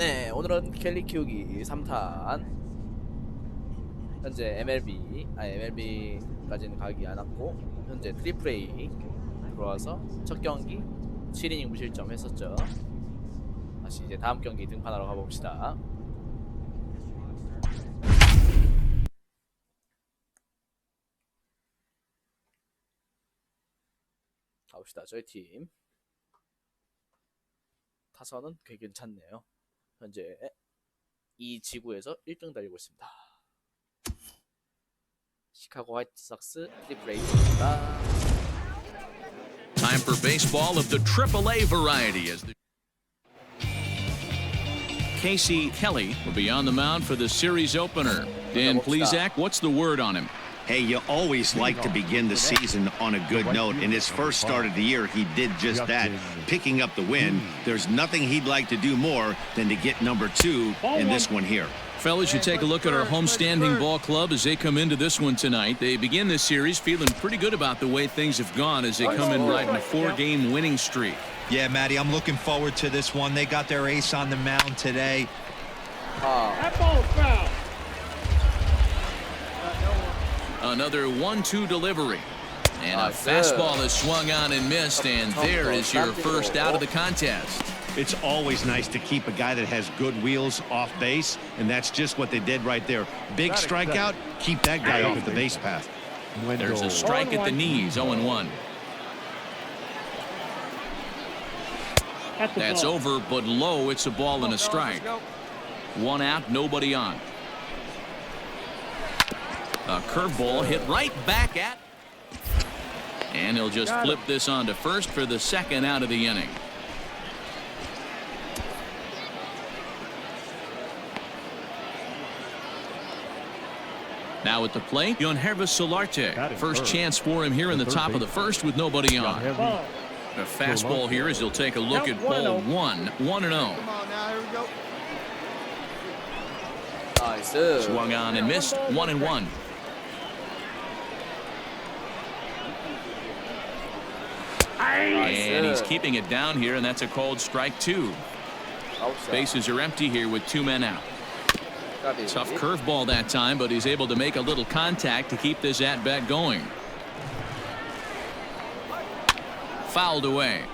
네, 오늘은 켈리 키우기 3탄. 현재 MLB까지는 가기 않았고 현재 트리플A 들어와서 첫 경기 7이닝 무실점 했었죠. 다시 이제 다음 경기 등판하러 가봅시다. 가봅시다. 저희 팀 타선은 꽤 괜찮네요. 현재 이 지구에서 1등 달리고 있습니다. 시카고 화이트삭스 트리플A입니다. Time for baseball of the AAA variety as the Casey Kelly will be on the mound for the series opener. Dan Plesac, what's the word on him? Hey, you always like to begin the season on a good note. In his first start of the year, he did just that, picking up the win. There's nothing he'd like to do more than to get number 2 in this one here. Fellas, you take a look at our homestanding ball club as they come into this one tonight. They begin this series feeling pretty good about the way things have gone as they come in riding a 4-game winning streak. Yeah, Matty, I'm looking forward to this one. They got their ace on the mound today. That ball foul. Another 1-2 delivery. And a fastball is swung on and missed, and there is your first out of the contest. It's always nice to keep a guy that has good wheels off base, and that's just what they did right there. Big strikeout, keep that guy off the base path. There's a strike at the knees, 0-1. That's over, but low. It's a ball and a strike. One out, nobody on. A curveball hit right back at. And he'll just flip this on to first for the second out of the inning. Now at the plate, Yonhervis Solarte. First chance for him here in the top of the first with nobody on. A fastball here as he'll take a look at ball 1, 1-0. Come on now, here we go. 나이스. Swung on and missed, 1-1. And he's keeping it down here, and that's a called strike 2. Bases are empty here with 2 men out. Tough curveball that time, but he's able to make a little contact to keep this at-bat going. Fouled away.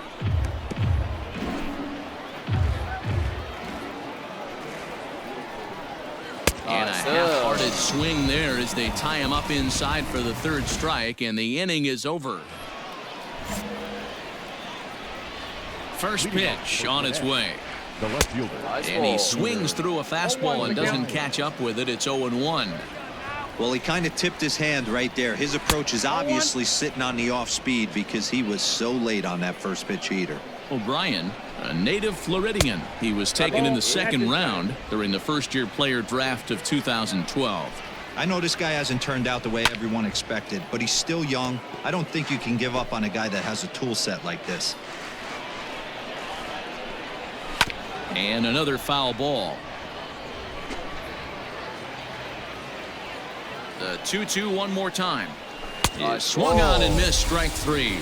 And a half-hearted swing there as they tie him up inside for the third strike, and the inning is over. First pitch on its way. The left fielder. And he swings through a fastball and doesn't catch up with it. It's 0-1. Well, he kind of tipped his hand right there. His approach is obviously sitting on the off speed because he was so late on that first pitch heater. O'Brien, a native Floridian. He was taken in the second round during the first-year player draft of 2012. I know this guy hasn't turned out the way everyone expected, but he's still young. I don't think you can give up on a guy that has a tool set like this. And another foul ball. The 2-2 one more time. Is swung on and missed, strike 3.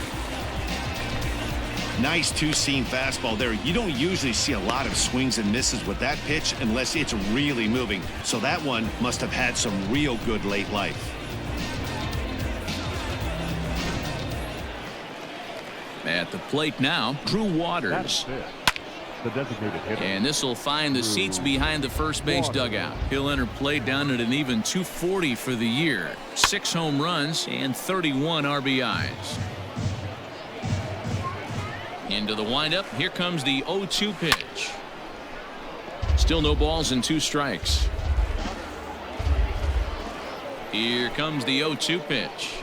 Nice two-seam fastball there. You don't usually see a lot of swings and misses with that pitch unless it's really moving. So that one must have had some real good late life. At the plate now, Drew Waters. The designated hitter. And this will find the seats behind the first base dugout. He'll enter play down at an even 240 for the year. 6 home runs and 31 RBIs. Into the windup. Here comes the 0-2 pitch. Still no balls and 2 strikes. Here comes the 0-2 pitch.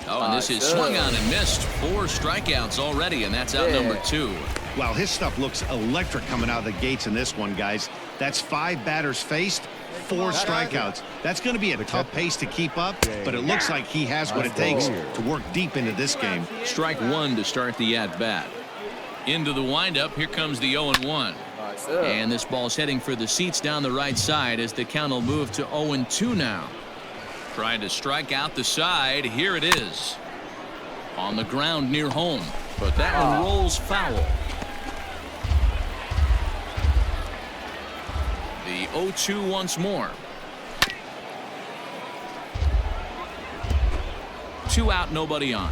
Oh, and this is swung on and missed. 4 strikeouts already, and that's out number 2. Wow, his stuff looks electric coming out of the gates in this one, guys. That's 5 batters faced, 4 strikeouts. That's going to be a tough pace to keep up, but it looks like he has what it takes to work deep into this game. Strike 1 to start the at-bat. Into the windup. Here comes the 0-1. And this ball's heading for the seats down the right side as the count will move to 0-2 now. Trying to strike out the side. Here it is. On the ground near home. But that one rolls foul. The 0-2 once more. 2 out, nobody on.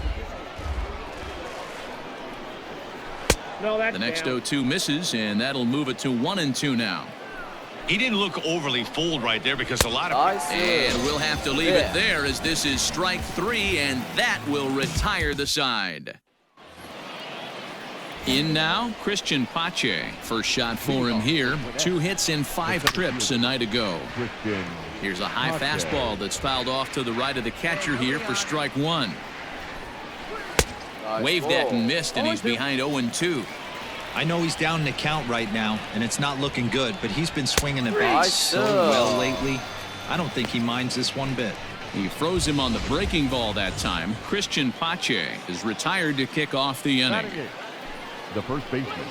No, that's The next down. 0-2 misses, and that'll move it to 1-2 now. He didn't look overly fooled right there because a lot of... 나이스. And we'll have to leave it there as this is strike 3, and that will retire the side. In now, Christian Pache. First shot for him here. 2 hits and 5 trips a night ago. Christian. Here's a high fastball that's fouled off to the right of the catcher here for strike 1. Waved at and missed, and he's behind 0-2. I know he's down in the count right now, and it's not looking good, but he's been swinging the bat so well lately. I don't think he minds this one bit. He froze him on the breaking ball that time. Christian Pache is retired to kick off the inning. The first baseman.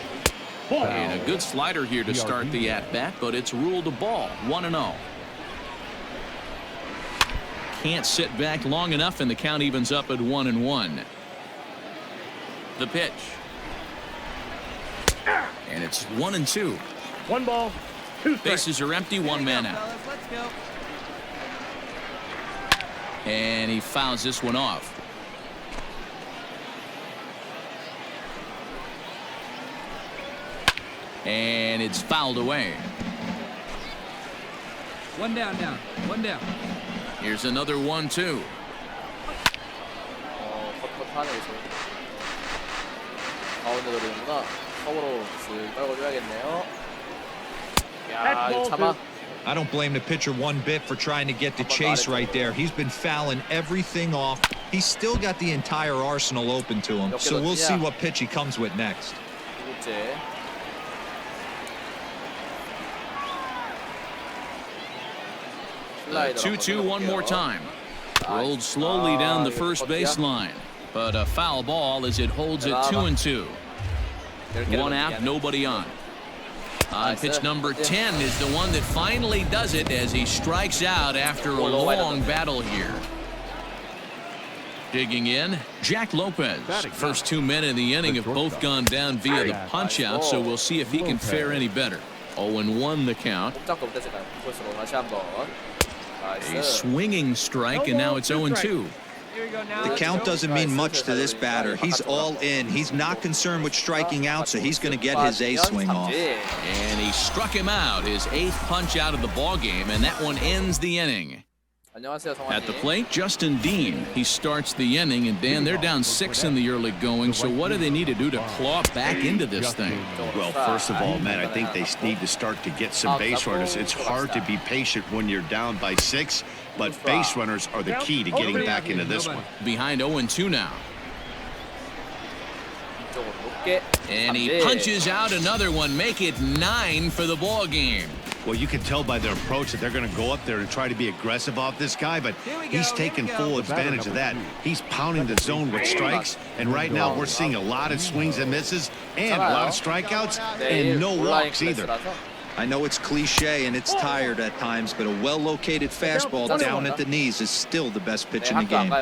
And a good slider here to start the at-bat, but it's ruled a ball, 1-0. Can't sit back long enough, and the count evens up at 1-1. The pitch. And it's 1-2. 1 ball, 2 strikes. Bases are empty, 1 man out. Let's go. And he fouls this one off. And it's fouled away. 1 down now. 1 down. Here's another 1-2. 컷컷하네 이제. 가운데 노리는구나. 컵으로 쓱 떨궈줘야겠네요. 야, 이거 참아. I don't blame the pitcher one bit for trying to get the chase right there. He's been fouling everything off. He's still got the entire arsenal open to him. So we'll see what pitch he comes with next. 2구째. The 2-2 one more time. Rolled slowly down the first baseline. But a foul ball as it holds it 2-2. 1 out, nobody on. On pitch number 10 is the one that finally does it as he strikes out after a long battle here. Digging in, Jack Lopez. First 2 men in the inning have both gone down via the punch-out, so we'll see if he can fare any better. 0-1 the count. A swinging strike, and now it's 0-2. The count doesn't mean much to this batter. He's all in. He's not concerned with striking out, so he's going to get his A swing off. And he struck him out, his 8th punch out of the ball game, and that one ends the inning. At the plate, Justin Dean. He starts the inning, and Dan, they're down 6 in the early going, so what do they need to do to claw back into this thing? Well, first of all, Matt, I think they need to start to get some base runners. It's hard to be patient when you're down by 6, but base runners are the key to getting back into this one. Behind 0-2 now. And he punches out another one, make it 9 for the ball game. Well, you can tell by their approach that they're going to go up there and try to be aggressive off this guy, but he's taking full advantage of that. He's pounding the zone with strikes, and right now we're seeing a lot of swings and misses and a lot of strikeouts and no walks either. I know it's cliche and it's tired at times, but a well-located fastball down at the knees is still the best pitch in the game.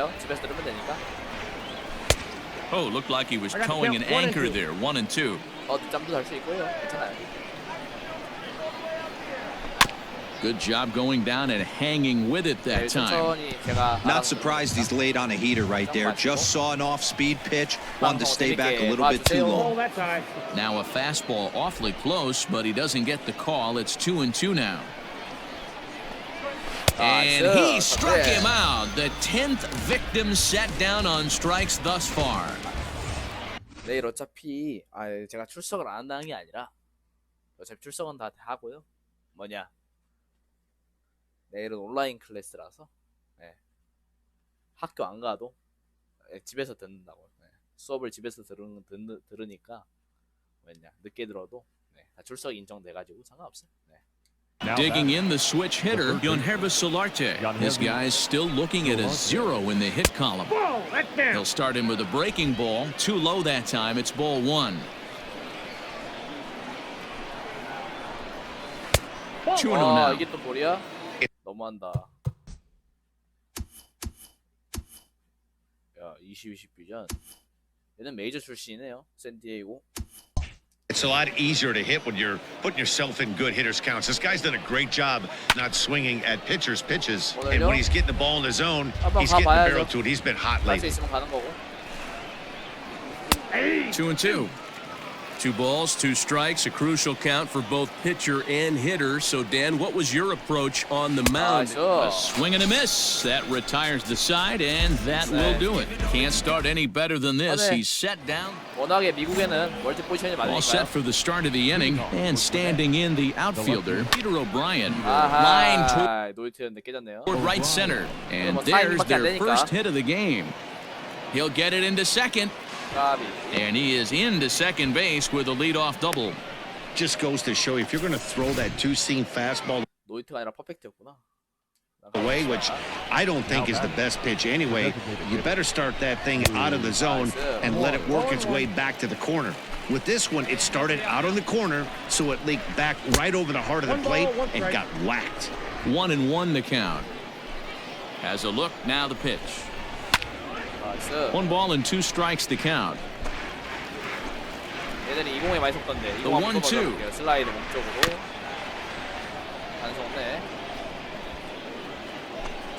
Oh, looked like he was towing an anchor there. 1-2. Good job going down and hanging with it that time. Not surprised he's laid on a heater right there. Just saw an off-speed pitch. Wanted to stay back a little bit too long. Now a fastball awfully close, but he doesn't get the call. It's 2-2 now. And he struck him out. The 10th victim set down on strikes thus far. 내일 어차피 제가 출석을 안 한다는 게 아니라 어차피 출석은 다 하고요. 뭐냐? 내일은 온라인 클래스라서 학교 안 가도 집에서 듣는다고요. 수업을 집에서 들으니까 뭐냐 늦게 들어도 다 출석 인정돼가지고 상관없어요. Digging in the switch hitter, Yonhervis Solarte. This guy's still looking at a 0 in the hit column. He'll start him with a breaking ball. Too low that time. It's ball 1. 2-0 now. 이게 또 볼이야? 너무한다. 야, 22비전. 얘는 메이저 출신이네요. 샌디에이고. It's It's a lot easier to hit when you're putting yourself in good hitters counts. This guy's done a great job not swinging at pitchers' pitches. And when he's getting the ball in the zone, he's getting the barrel to it. He's been hot lately. 2-2. 2 balls, 2 strikes, a crucial count for both pitcher and hitter. So, Dan, what was your approach on the mound? A swing and a miss. That retires the side, and that will do it. Can't start any better than this. He's set down. 워낙에 미국에는 멀티 포지션이 All 많으니까요. set for the start of the inning, and standing in the outfielder, Peter O'Brien. Line 노이트였는데 깨졌네요. toward right center, and there's their first hit of the game. He'll get it into second. And he is into second base with a leadoff double. Just goes to show you, if you're going to throw that two-seam fastball 노이트가 아니라 퍼펙트였구나. away, which I don't think is the best pitch anyway, you better start that thing out of the zone and let it work its way back to the corner. With this one, it started out on the corner, so it leaked back right over the heart of the plate and got whacked. 1-1 the count. Has a look, now the pitch. 1 ball and 2 strikes the count. 얘들이 20에 많이 속던데. The 1-2. 슬라이드 몸쪽으로. 단속네.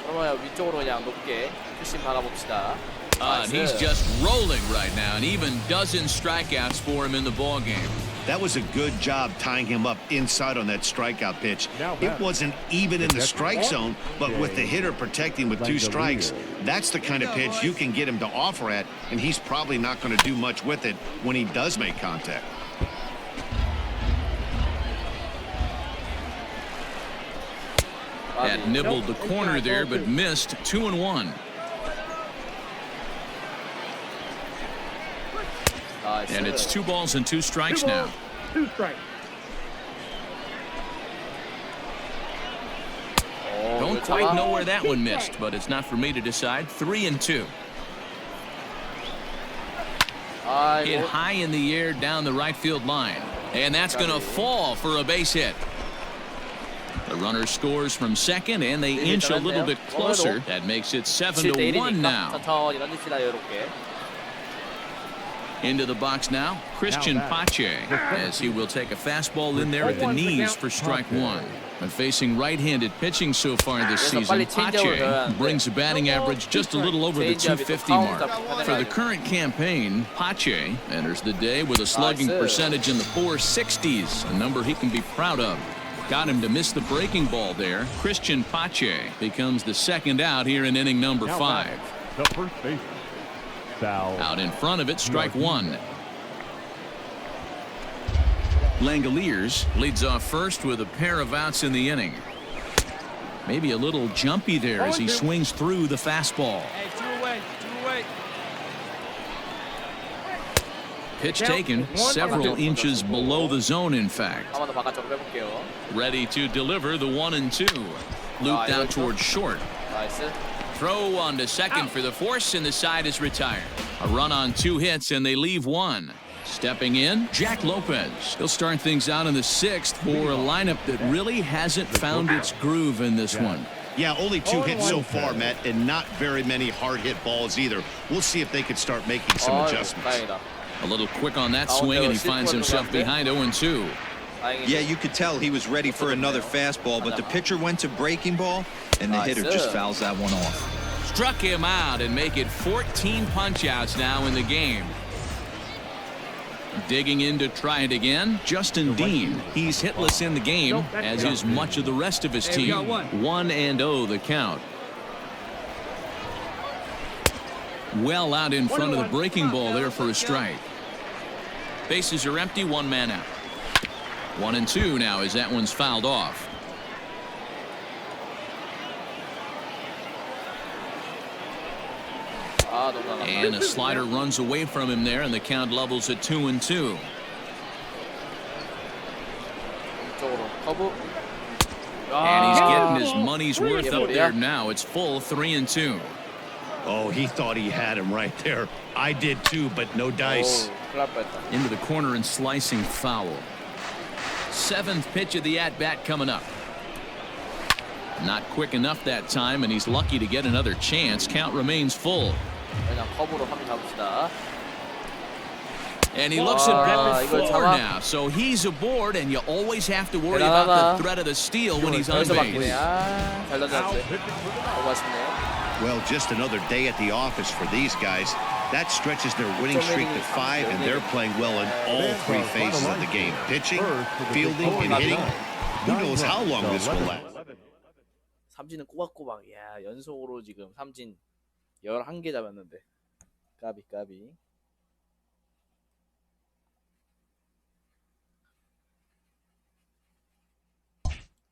그러면 위쪽으로 그냥 높게 푸심 박아봅시다. And he's just rolling right now, and even dozen strikeouts for him in the ball game. That was a good job tying him up inside on that strikeout pitch. It wasn't even in the strike zone, but with the hitter protecting with 2 strikes, that's the kind of pitch you can get him to offer at, and he's probably not going to do much with it when he does make contact. That nibbled the corner there, but missed. 2-1. And it's 2 balls and 2 strikes now. 2 strikes. Don't quite know where that one missed, but it's not for me to decide. 3-2. Hit high in the air down the right field line. And that's going to fall for a base hit. The runner scores from second, and they inch a little bit closer. That makes it 7-1 now. Into the box now, Christian Pache, as he will take a fastball in there at the knees for strike 1. When facing right-handed pitching so far this season, Pache brings a batting average just a little over the 250 mark. For the current campaign, Pache enters the day with a slugging percentage in the 460s, a number he can be proud of. Got him to miss the breaking ball there. Christian Pache becomes the second out here in inning number 5. The first baseman. Out in front of it, strike 1. Langoliers leads off first with a pair of outs in the inning. Maybe a little jumpy there as he swings through the fastball. Hey, 2 away, 2 away. Pitch taken several inches below the zone, in fact. Ready to deliver the 1-2. Looped out towards short. Throw on to second for the force, and the side is retired. A run on 2 hits, and they leave 1. Stepping in, Jack Lopez. He'll start things out in the 6th for a lineup that really hasn't found its groove in this one. Yeah, only 2 hits so far, Matt, and not very many hard-hit balls either. We'll see if they could start making some adjustments. A little quick on that swing, and he finds himself behind 0-2. Yeah, you could tell he was ready for another fastball, but the pitcher went to breaking ball, and the hitter just fouls that one off. Struck him out and make it 14 punch-outs now in the game. Digging in to try it again, Justin Dean. He's hitless in the game, as is much of the rest of his team. 1-0 the count. Well out in front of the breaking ball there for a strike. Bases are empty, 1 man out. 1-2 now as that one's fouled off. And a slider runs away from him there, and the count levels at 2-2. And he's getting his money's worth up there now. It's full 3-2. Oh, he thought he had him right there. I did too, but no dice. Into the corner and slicing foul. 7th pitch of the at-bat coming up. Not quick enough that time, and he's lucky to get another chance. Count remains full. And he looks at ball 이걸 4 잡아. now, so he's aboard, and you always have to worry about the threat of the steal when he's on 여기서 바뀌네. base. 잘 던졌는데. 너무 아쉽네. Well, just another day at the office for these guys. That stretches their winning streak to 5, and they're playing well in all 3 phases of the game. Pitching, fielding, and hitting. Who knows how long this will last. 삼진은 꼬박꼬박. 야, 연속으로 지금 삼진 11개 잡았는데. 까비.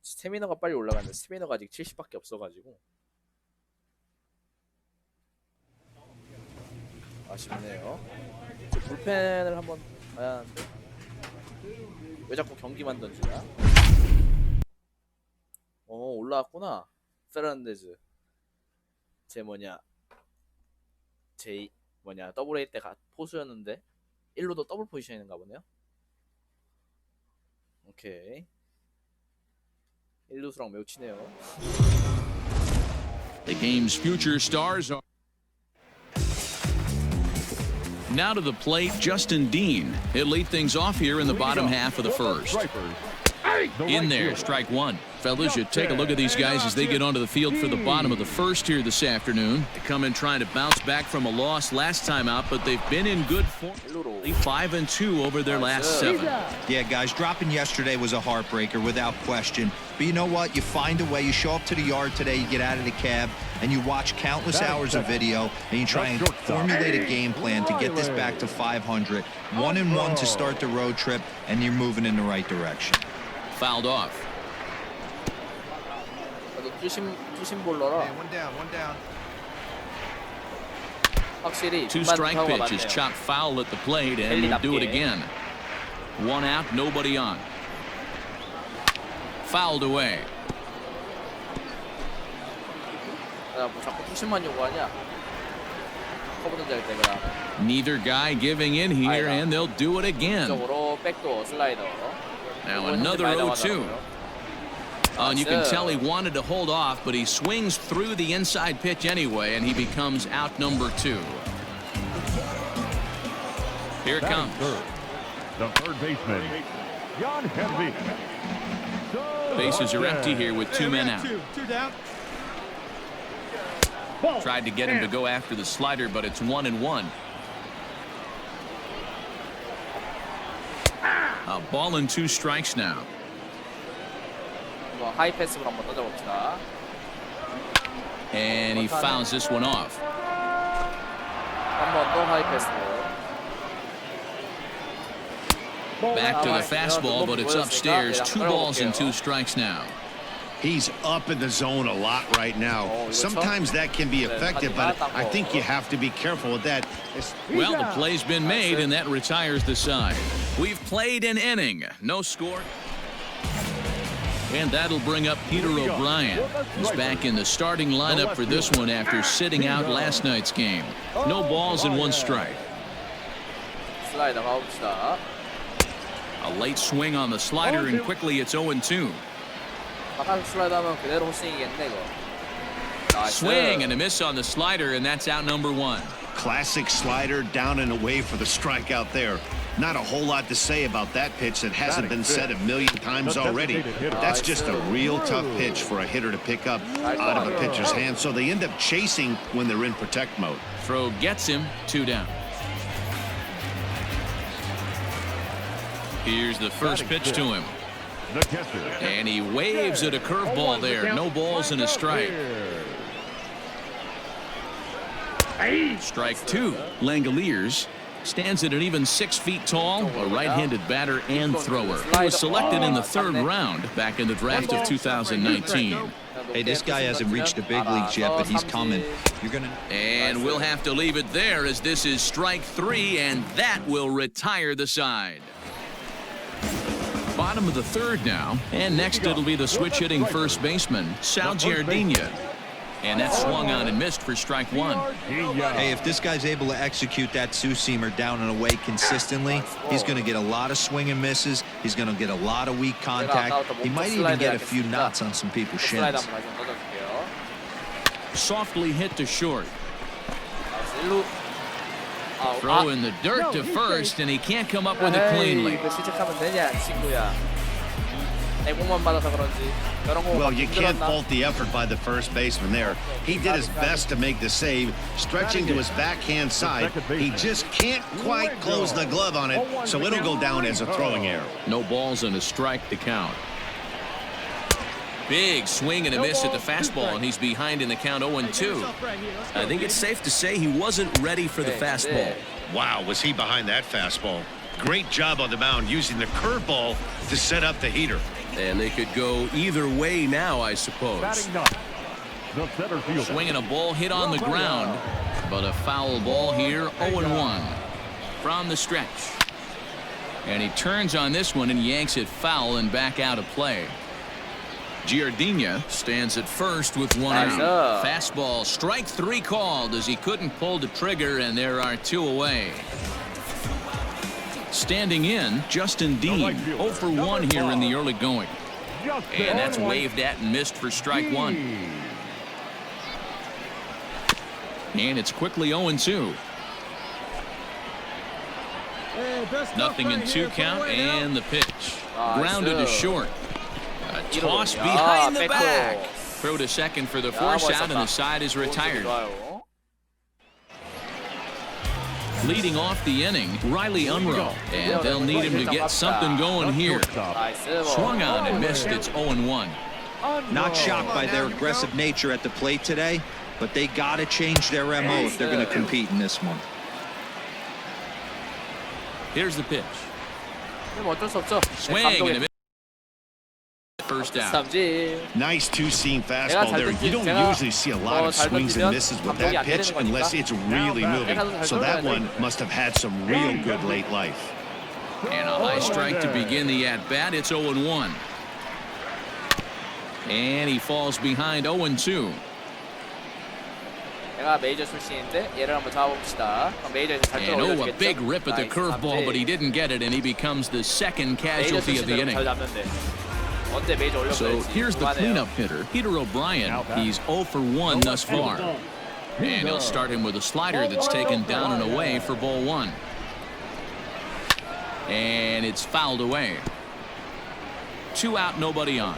스태미너가 빨리 올라가는데 스태미너가 아직 70밖에 없어가지고 아쉽네요. 불펜을 한번 봐야 하는데 왜 자꾸 경기만 던지냐? 올라왔구나. 페르난데즈 제 더블 A 때 포수였는데 1루도 더블 포지션인가 보네요. 오케이. 1루수랑 매우 치네요. The game's future stars are now to the plate. Justin Dean. He'll lead things off here in the bottom half of the first. In there, strike 1. Fellas, you take a look at these guys as they get onto the field for the bottom of the first here this afternoon. They come in trying to bounce back from a loss last time out, but they've been in good form. 5-2 over their last 7. Yeah, guys, dropping yesterday was a heartbreaker without question. But you know what? You find a way. You show up to the yard today, you get out of the cab, and you watch countless hours of video, and you try and formulate a game plan to get this back to 500. 1-1 to start the road trip, and you're moving in the right direction. Fouled off. 투심 볼러라. One down. 확실히 2 strike pitches, chopped foul at the plate, and we'll do it again. 1 out, nobody on. Fouled away. 뭐 자꾸 투심만 요구하냐? 커브 던질 때 그다음. Neither guy giving in here, and they'll do it again. 쪽으로 백도어 슬라이더. Now another 0-2. And you can tell he wanted to hold off, but he swings through the inside pitch anyway, and he becomes out number 2. Here it comes. The third baseman, Jan Henry. Bases are empty here with 2 men out. Two down. Tried to get him to go after the slider, but it's 1-1. A ball and 2 strikes now. 하이 패스로 한번 던져봅시다. And he fouls this one off. 한번 더 하이 패스로. Back to the fastball, but it's upstairs. 2 balls and 2 strikes now. He's up in the zone a lot right now. Sometimes that can be effective, but I think you have to be careful with that. Well, the play's been made, and that retires the side. We've played an inning. No score. And that'll bring up Peter O'Brien. He's back in the starting lineup for this one after sitting out last night's game. No balls and 1 strike. 슬라이더 가봅시다. A late swing on the slider, and quickly it's 0-2. 바깥 슬라이더 하면 그대로 홀싱이겠네 이거. Swing and a miss on the slider, and that's out number 1. Classic slider down and away for the strikeout there. Not a whole lot to say about that pitch that hasn't been said a million times already. That's just a real tough pitch for a hitter to pick up out of a pitcher's hand, so they end up chasing when they're in protect mode. Throw gets him, 2 down. Here's the first pitch to him. And he waves at a curveball there. No balls and a strike. Strike 2. Langoliers stands at an even 6 feet tall, a right-handed batter and thrower. He was selected in the 3rd round back in the draft of 2019. Hey, this guy hasn't reached the big leagues yet, but he's coming. And we'll have to leave it there, as this is strike 3, and that will retire the side. Bottom of the 3rd now, and next it'll be the switch-hitting first baseman, Sal Giardina. And that swung on and missed for strike 1. Hey, if this guy's able to execute that two-seamer down and away consistently, he's going to get a lot of swing and misses. He's going to get a lot of weak contact. He might even get a few knots on some people's shins. Softly hit to short. Throw in the dirt to first, and he can't come up with it cleanly. 이거 시작하면 되냐, 친구야. 내공만 받아서 그런지. Well, you can't fault the effort by the first baseman there. He did his best to make the save, stretching to his backhand side. He just can't quite close the glove on it, so it'll go down as a throwing error. No balls and a strike to count. Big swing and a miss at the fastball, and he's behind in the count 0-2. I think it's safe to say he wasn't ready for the fastball. Wow, was he behind that fastball? Great job on the mound using the curveball to set up the heater. And they could go either way now, I suppose. Batting ninth, the center fielder. Swinging a ball hit on the ground, but a foul ball here, 0-1 from the stretch. And he turns on this one and yanks it foul and back out of play. Giardina stands at first with one out. Fastball, strike 3 called as he couldn't pull the trigger, and there are 2 away. Standing in, Justin Dean, 0 for 1 here in the early going. And that's waved at and missed for strike 1. And it's quickly 0-2. Nothing in 2 count, and the pitch. Grounded to short. A toss behind the back. Throw to second for the force out, and the side is retired. Leading off the inning, Riley Unruh, and they'll need him to get something going here. Swung on and missed. It's 0-1. Not shocked by their aggressive nature at the plate today, but they got to change their MO if they're going to compete in this one. Here's the pitch. Swing and a miss. First out. Nice two-seam fastball there. You don't usually see a lot of swings and misses with that pitch unless it's really moving. So that one must have had some real good late life. And a high strike to begin the at-bat. It's 0-1. And he falls behind 0-2. 내가 메이저 출신인데 얘를 한번 잡아봅시다. 메이저에서 잘 And 들어올려주겠죠? a big rip at the curveball, but he didn't get it, and he becomes the second casualty of the inning. So here's the cleanup hitter, Peter O'Brien. He's 0 for 1 thus far. And he'll start him with a slider that's taken down and away for ball 1. And it's fouled away. 2 out, nobody on.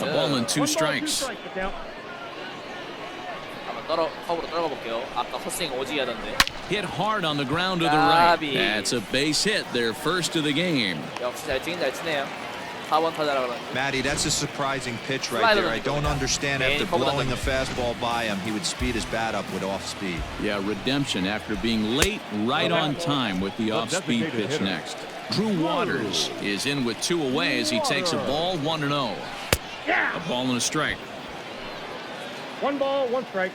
A ball and 2 strikes. Hit hard on the ground to the right. That's a base hit, their first of the game. Matty, that's a surprising pitch right there. I don't understand after blowing the fastball by him, he would speed his bat up with off speed. Yeah, redemption after being late, right on time with the off-speed pitch next. Drew Waters is in with 2 away as he takes a ball, 1-0. A ball and a strike. 1 ball, 1 strike.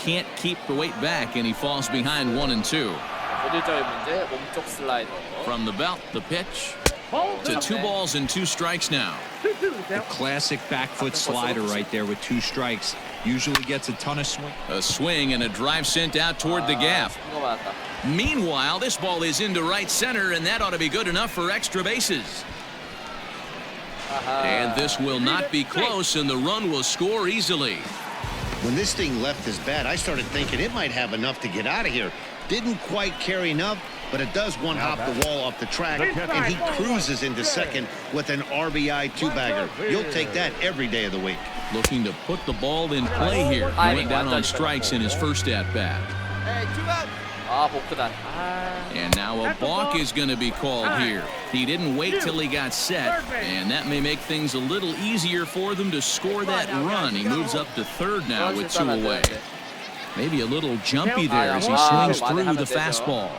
Can't keep the weight back, and he falls behind 1-2. From the belt, the pitch to 2 balls and 2 strikes now. A classic back foot slider right there with 2 strikes. Usually gets a ton of swing. A swing and a drive sent out toward the gap. Meanwhile, this ball is into right center, and that ought to be good enough for extra bases. And this will not be close, and the run will score easily. When this thing left his bat, I started thinking it might have enough to get out of here. Didn't quite carry enough, but it does one-hop the wall off the track, and he cruises into second with an RBI 2-bagger. You'll take that every day of the week. Looking to put the ball in play here. He went down on strikes in his first at-bat. And now a balk is going to be called here. He didn't wait till he got set, and that may make things a little easier for them to score that run. He moves up to third now with 2 away. Maybe a little jumpy there as he swings through the fastball.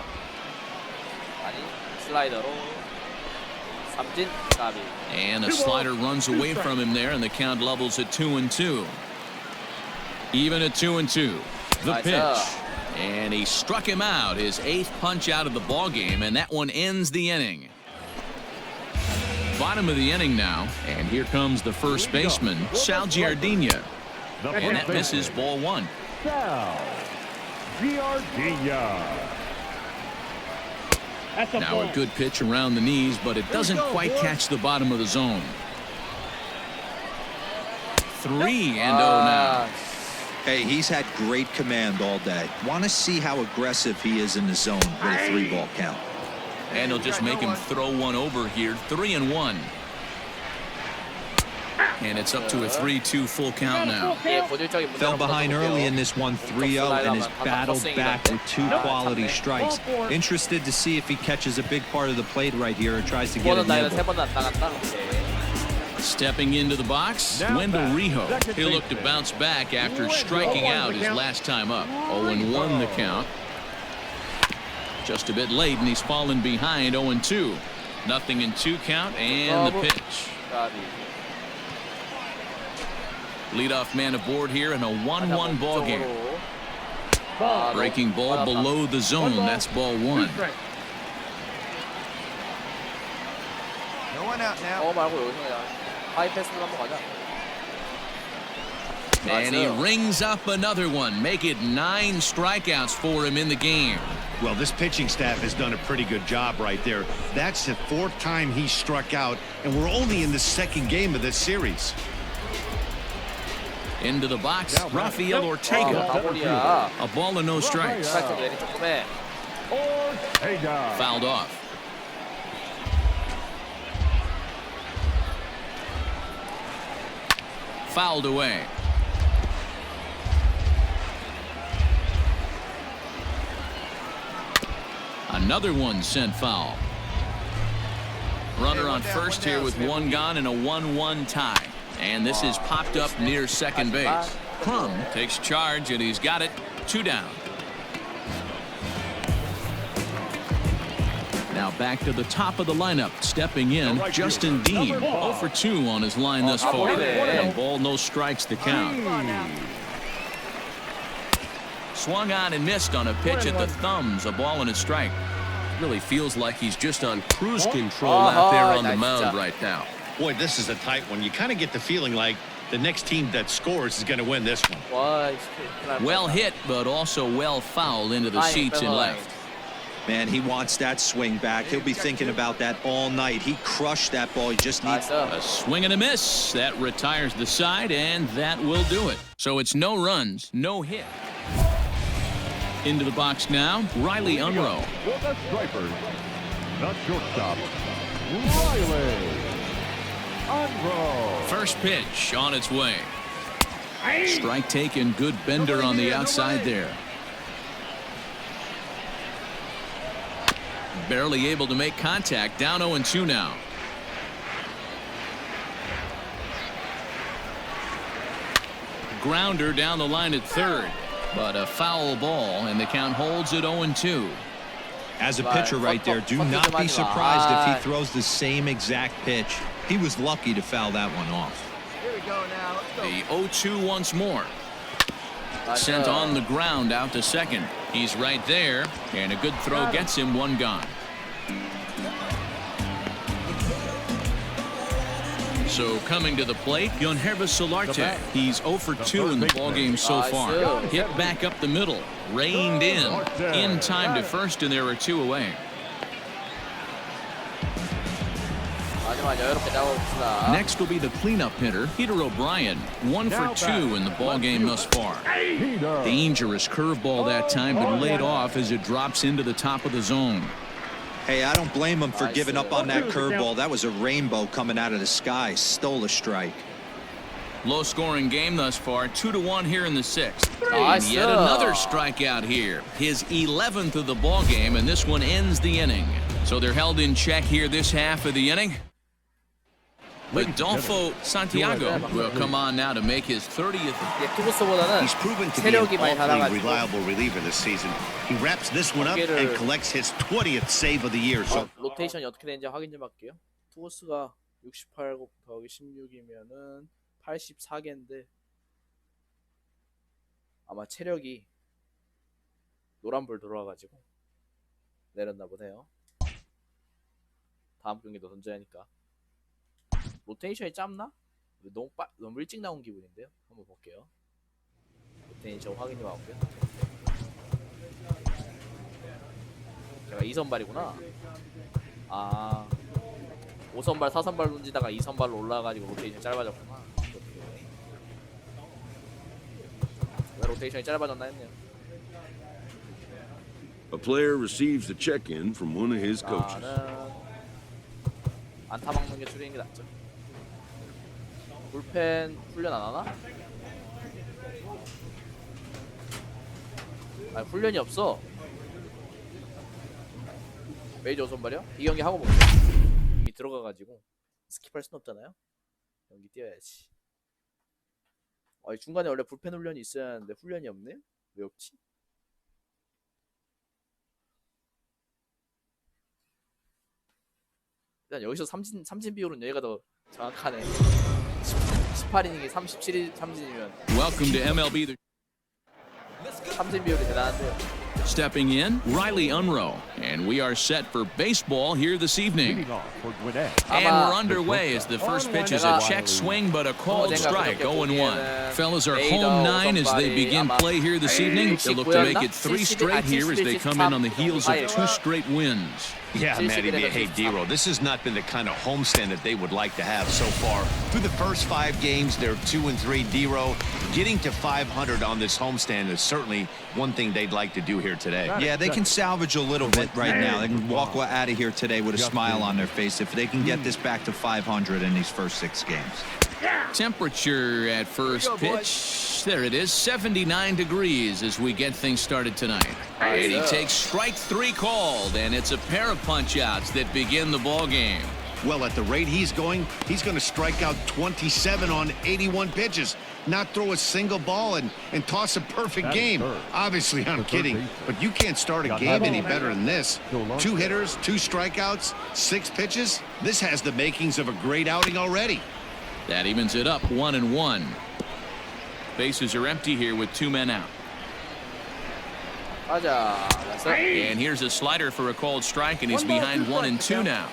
And a slider runs away from him there, and the count levels at 2-2. Even at 2-2. The pitch. And he struck him out, his 8th punch out of the ball game, and that one ends the inning. Bottom of the inning now, and here comes the first baseman, Sal Giardina. And that misses ball 1. Sal Giardina. Now a good pitch around the knees, but it doesn't quite catch the bottom of the zone. 3-0 now. Hey, he's had great command all day. Want to see how aggressive he is in the zone with a 3-ball count. And he'll just make him throw one over here. 3-1. And it's up to a 3-2 full count now. Fell behind early in this one 3-0 and has battled back with 2 quality strikes. Interested to see if he catches a big part of the plate right here or tries to get a nibble. Stepping into the box, Wendell Rijo. He'll look to bounce back after striking out his last time up. 0-1 the count. Just a bit late, and he's fallen behind 0-2. Nothing in 2 count, and the pitch. Leadoff man aboard here in a 1-1 ball game. Breaking ball below the zone. That's ball 1. No one out now. And he rings up another one. Make it 9 strikeouts for him in the game. Well, this pitching staff has done a pretty good job right there. That's the 4th time he struck out, and we're only in the 2nd game of this series. Into the box, Rafael Ortega. A ball and no strikes. Fouled off. Fouled away. Another one sent foul. Runner on first here with 1 gone and a 1-1 tie. And this is popped up near second base. Crum takes charge, and he's got it. 2 down. Now back to the top of the lineup. Stepping in, Justin Dean. 0 for 2 on his line thus far. And ball, no strikes to count. Swung on and missed on a pitch at the thumbs. A ball and a strike. Really feels like he's just on cruise control out there on the mound right now. Boy, this is a tight one. You kind of get the feeling like the next team that scores is going to win this one. Well hit, but also well fouled into the seats and left. Man, he wants that swing back. He'll be thinking about that all night. He crushed that ball. He just needs a swing and a miss. That retires the side, and that will do it. So it's no runs, no hit. Into the box now, Riley Unruh. For the Stripers, the shortstop, Riley Unruh. First pitch on its way. Strike taken, good bender on the outside there. Barely able to make contact, down 0-2 now. Grounder down the line at third, but a foul ball, and the count holds at 0-2. As a pitcher right there, do not be surprised if he throws the same exact pitch. He was lucky to foul that one off. Here we go now. The 0-2 once more. Sent on the ground out to second. He's right there, and a good throw gets him 1 gone. So coming to the plate, Yonhervis Solarte. He's 0 for 2 in the ballgame so far. Hit back up the middle, reined in time to first, and there are 2 away. Next will be the cleanup hitter, Peter O'Brien. 1 for 2 in the ballgame thus far. Dangerous curveball that time, but laid off as it drops into the top of the zone. Hey, I don't blame him for giving up on that curveball. That was a rainbow coming out of the sky. Stole a strike. Low scoring game thus far, 2-1 here in the 6th. And yet another strikeout here. His 11th of the ball game, and this one ends the inning. So they're held in check here this half of the inning. Adolfo Santiago will come on now to make his 30th. He's proven to be an awfully reliable reliever this season. He wraps this one up and collects his 20th save of the year. So 로테이션이 어떻게 되는지 확인 좀 할게요. 투구수가 68 곱하기 16이면은 84개인데 아마 체력이 노란불 들어와가지고 내렸나 보네요. 다음 경기도 던져야 하니까. 로테이션이 짧나? 너무 일찍 나온 기분인데요. 한번 볼게요. 로테이션 확인 좀 해볼게요. 제가 2선발이구나. 아, 5선발 4선발 던지다가 2선발로 올라가가지고 로테이션 짧아졌구나. 로테이션이 짧아졌나 했네요. A player receives the check-in from one of his coaches. 나는 안타 막는 게 줄이는 게 낫죠. 불펜 훈련 안 하나? 아니 훈련이 없어. 메이저 오선발이요? 이 경기 하고 볼게요. 이미 들어가가지고 스킵할 순 없잖아요. 경기 뛰어야지. 중간에 원래 불펜 훈련이 있어야 하는데 훈련이 없네? 왜 없지? 일단 여기서 삼진 비율은 여기가 더 정확하네. 18이닝이 37이 삼진이면 Welcome to MLB. 삼진 비율이 대단한데요. Stepping in, Riley Unruh, and we are set for baseball here this evening. Leading off for Gwinnett. And we're underway as the first pitch is a check swing, but a called strike, 0-1. Fellas are home 9 as they begin play here this evening. They look to make it 3 straight here as they come in on the heels of 2 straight wins. Yeah, Matty, hey, D-Roll, this has not been the kind of homestand that they would like to have so far. Through the first 5 games, they're 2-3. D-Roll, getting to 500 on this homestand is certainly one thing they'd like to do here today. Yeah, they can salvage a little bit right now. They can walk out of here today with a smile on their face if they can get this back to 500 in these first 6 games. Temperature at first pitch, there it is, 79 degrees as we get things started tonight. And he takes strike 3 called, and it's a pair of punch-outs that begin the ball game. Well, at the rate he's going to strike out 27 on 81 pitches, not throw a single ball and toss a perfect game. Obviously, I'm kidding, but you can't start a game any better than this. 2 hitters, 2 strikeouts, 6 pitches. This has the makings of a great outing already. That evens it up 1-1. Bases are empty here with 2 men out. And here's a slider for a called strike, and he's behind 1-2 now.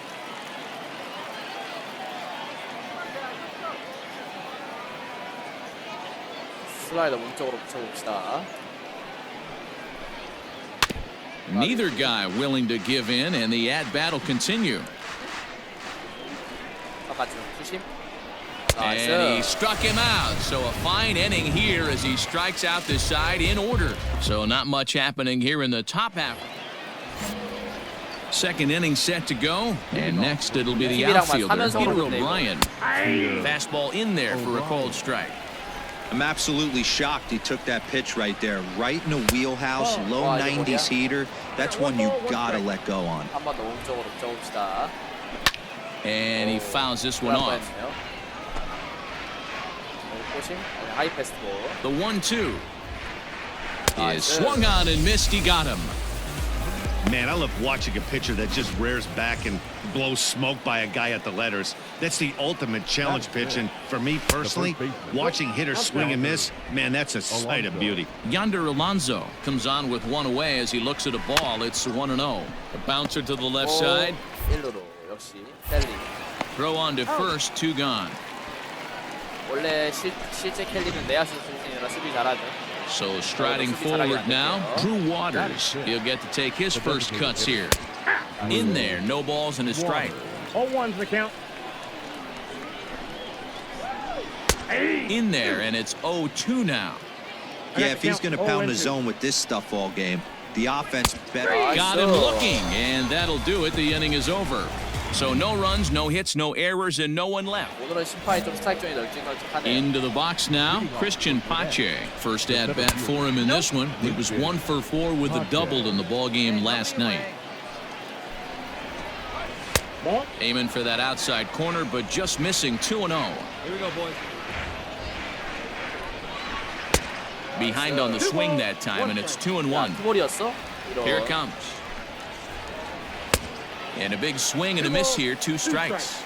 슬라이더 몸쪽으로 붙여봅시다. Neither guy willing to give in, and the at-bat will continue. 투심. And he struck him out. So a fine inning here as he strikes out the side in order. So not much happening here in the top half. Second inning set to go. And next it'll be the outfielder, Peter O'Brien. Fastball in there for a called strike. I'm absolutely shocked he took that pitch right there, right in the wheelhouse, low 90s heater. That's one you gotta let go on. And he fouls this one off. The 1-2 is swung on and missed. He got him. Man, I love watching a pitcher that just rears back and blows smoke by a guy at the letters. That's the ultimate challenge pitch, and for me personally, watching hitters swing and miss, man, that's a sight of beauty. Yonder Alonso comes on with 1 away as he looks at a ball. It's 1-0. The bouncer to the left side. Throw on to first, 2 gone. 원래 실제 켈리는 내야수 출신이라 수비 잘하죠. So striding forward now, Drew Waters. He'll get to take his first cuts here. In there, no balls and a strike. 0-1's the count. In there, and it's 0-2 now. Yeah, if he's going to pound the zone with this stuff all game, the offense better. Got him looking, and that'll do it. The inning is over. So no runs, no hits, no errors, and no one left. Into the box now, Christian Pache. First at-bat for him in this one. He was 1 for 4 with a double in the ball game last night. Aiming for that outside corner, but just missing 2-0. Here we go, boys. Behind on the swing that time, and it's 2-1. Here it comes. And a big swing and a miss here, 2 strikes.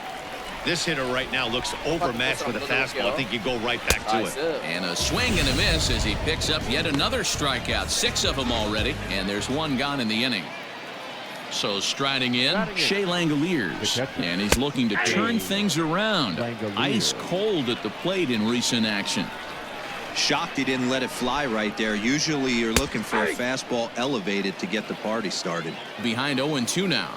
This hitter right now looks overmatched with a fastball. I think you go right back to it. And a swing and a miss as he picks up yet another strikeout. 6 of them already, and there's 1 gone in the inning. So striding in, Shea Langoliers, and he's looking to turn things around. Ice cold at the plate in recent action. Shocked he didn't let it fly right there. Usually you're looking for a fastball elevated to get the party started. Behind 0-2 now.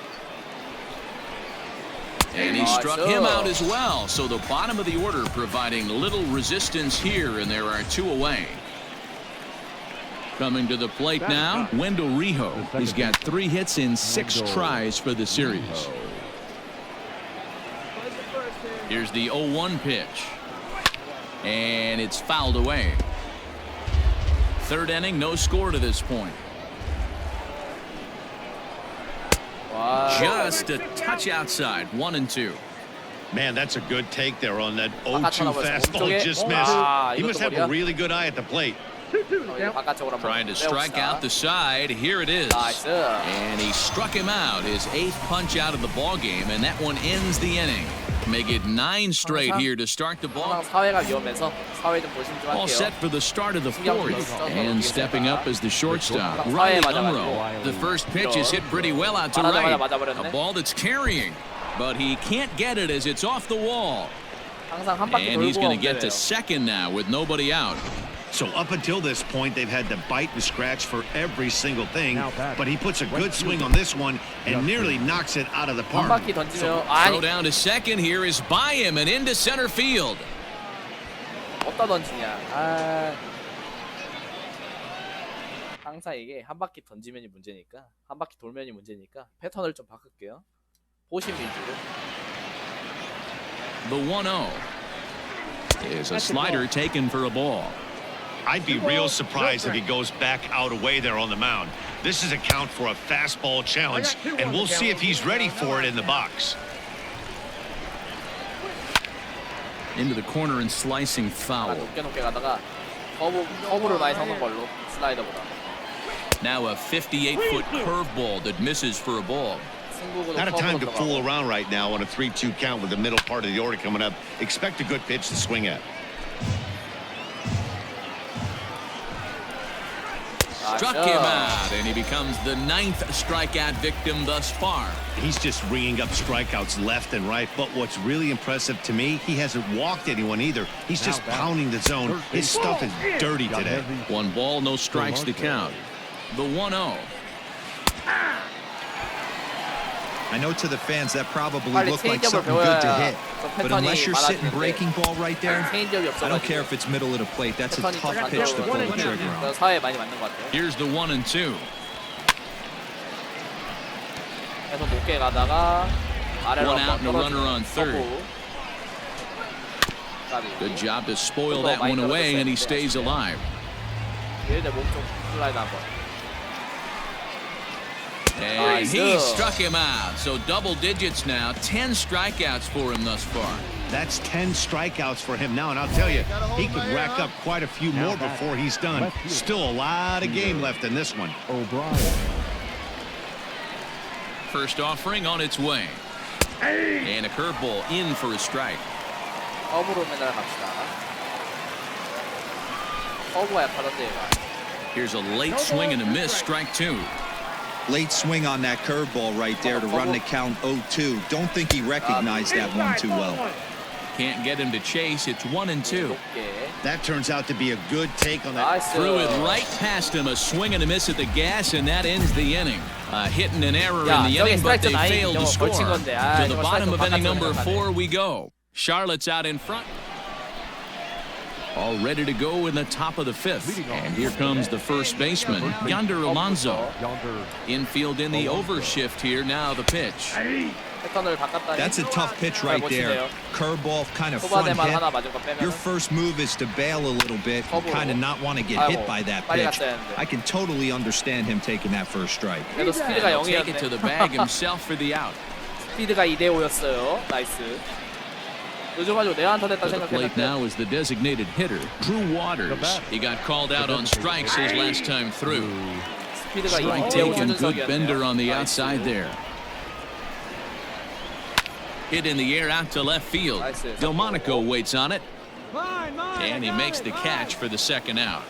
And he struck him out as well. So the bottom of the order providing little resistance here, and there are 2 away. Coming to the plate now, Wendell Rijo. He's got 3 hits in 6 tries for the series. Here's the 0-1 pitch. And it's fouled away. 3rd inning, no score to this point. Wow. Just a touch outside, 1-2. Man, that's a good take there on that 0-2 fastball. Just missed. He must have a really good eye at the plate. Trying to strike out the side. Here it is. And he struck him out. His 8th punch out of the ball game, and that one ends the inning. Make it 9 straight here to start the ball. All set for the start of the 4th. And stepping up as the shortstop, Riley Unruh. The first pitch is hit pretty well out to right. A ball that's carrying, but he can't get it as it's off the wall. And he's going to get to second now with nobody out. So up until this point, they've had to bite and scratch for every single thing, but he puts a good swing on this one and nearly knocks it out of the park. Throw down to second here is by him and into center field. 어디다 던지냐. 항상 이게 한 바퀴 던지면이 문제니까, 한 바퀴 돌면이 문제니까 패턴을 좀 바꿀게요. 보심 위주로. The 1-0 is a slider taken for a ball. I'd be real surprised if he goes back out away there on the mound. This is a count for a fastball challenge, and we'll see if he's ready for it in the box. Into the corner and slicing foul. 높게 가다가 커브를 많이 섞는 걸로 슬라이더보다. Now a 58-foot curveball that misses for a ball. Not a time to fool around right now on a 3-2 count with the middle part of the order coming up. Expect a good pitch to swing at. Struck him out, and he becomes the 9th strikeout victim thus far. He's just ringing up strikeouts left and right, but what's really impressive to me, he hasn't walked anyone either. He's just pounding the zone. His stuff is dirty today. 1 ball, no strikes to count. The 1-0. I know to the fans that probably looked like something good to hit, but unless you're sitting breaking ball right there, I don't care if it's middle of the plate. That's a tough pitch to pull the trigger on. Here's the 1-2. One out and a runner on third. Good job to spoil that one away, and he stays alive. And he struck him out. So double digits now. 10 strikeouts for him thus far. That's 10 strikeouts for him now, and I'll tell you, he could rack up quite a few more before he's done. Still a lot of game left in this one. First offering on its way. And a curveball in for a strike. Here's a late swing and a miss, strike 2. Late swing on that curveball right there to run the count 0-2. Don't think he recognized that one too well. Can't get him to chase. It's 1-2. That turns out to be a good take on that. Threw it right past him. A swing and a miss at the gas, and that ends the inning. Hit and an error in the inning, but they failed to score. To the bottom of inning number 4 we go. Charlotte's out in front. All ready to go in the top of the 5th. And here comes the first baseman, Yonder Alonso. Infield in the overshift here. Now the pitch. That's a tough pitch right there. Curveball, kind of front hit. Your first move is to bail a little bit, kind of not want to get hit by that pitch. I can totally understand him taking that first strike. He'll take it to the bag himself for the out. 스피드가 2대5였어요. 나이스. The plate now is the designated hitter, Drew Waters. He got called out on strikes his last time through. Strike taken, good bender on the outside there. Hit in the air out to left field. Delmonico waits on it. And he makes the catch for the second out.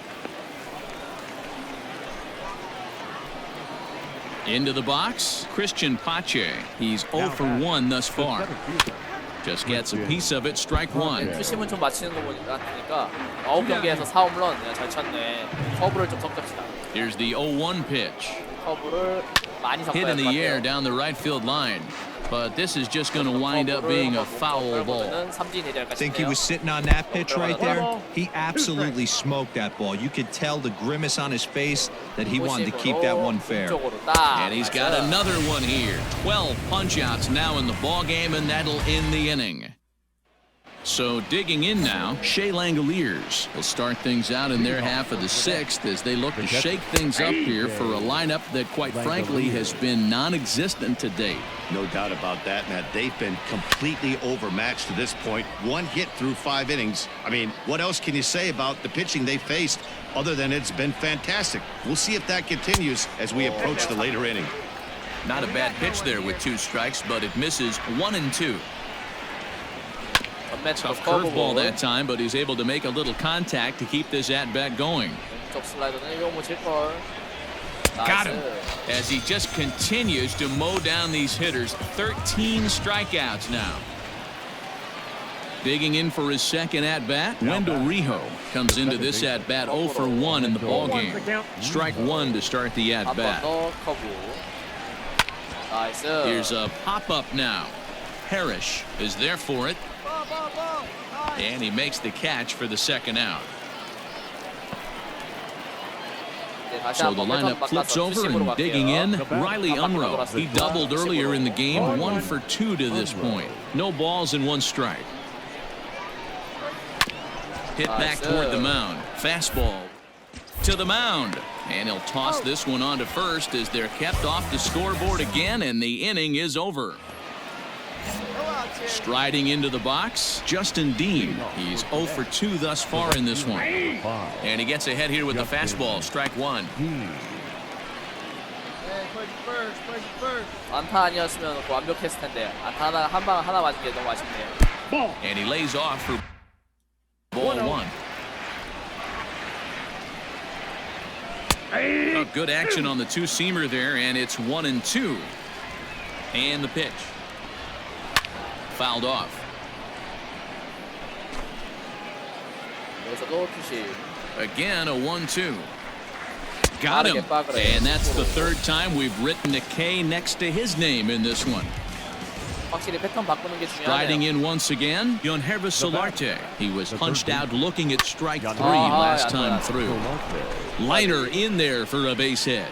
Into the box, Christian Pache. He's 0 for 1 thus far. Just gets a piece of it, strike 1. 투심은 좀 맞히는 거 보니까 9경기에서 4홈런 잘 쳤네. 커브를 좀 섞읍시다. Here's the 0-1 pitch. 커브를 많이 섞어야 Hit in the air down the right field line. But this is just going to wind up being a foul ball. Think he was sitting on that pitch right there? He absolutely smoked that ball. You could tell the grimace on his face that he wanted to keep that one fair. And he's got another one here. 12 punch-outs now in the ball game, and that'll end the inning. So digging in now, Shea Langoliers will start things out in their half of the sixth as they look to shake things up here for a lineup that, quite frankly, has been non-existent to date. No doubt about that, Matt. They've been completely overmatched to this point. One hit through 5 innings. I mean, what else can you say about the pitching they faced other than it's been fantastic? We'll see if that continues as we approach the later inning. Not a bad pitch there with 2 strikes, but it misses 1 and 2. Tough curveball that time, but he's able to make a little contact to keep this at-bat going. Got him. As he just continues to mow down these hitters. 13 strikeouts now. Digging in for his second at-bat, Wendell Rijo comes into this at-bat 0 for 1 in the ballgame. Strike 1 to start the at-bat. Here's a pop-up now. Parrish is there for it. And he makes the catch for the second out. So the lineup flips over and digging in, Riley Unruh. He doubled earlier in the game, 1 for 2 to this point. No balls and 1 strike. Hit back toward the mound. Fastball to the mound. And he'll toss this one on to first as they're kept off the scoreboard again, and the inning is over. Striding into the box, Justin Dean. He's 0 for 2 thus far in this one. And he gets ahead here with the fastball. Strike 1. 안타 아니었으면 완벽했을 텐데 안타 하나 맞은 게 너무 아쉽네요. And he lays off for ball 1. Oh, good action on the 2-seamer there, and it's 1 and 2. And the pitch. Fouled off. Again, a 1-2. Got him. And that's the 3rd time we've written a K next to his name in this one. Striding in once again, Yonhervis Solarte. He was punched out looking at strike 3 last time through. Liner in there for a base hit.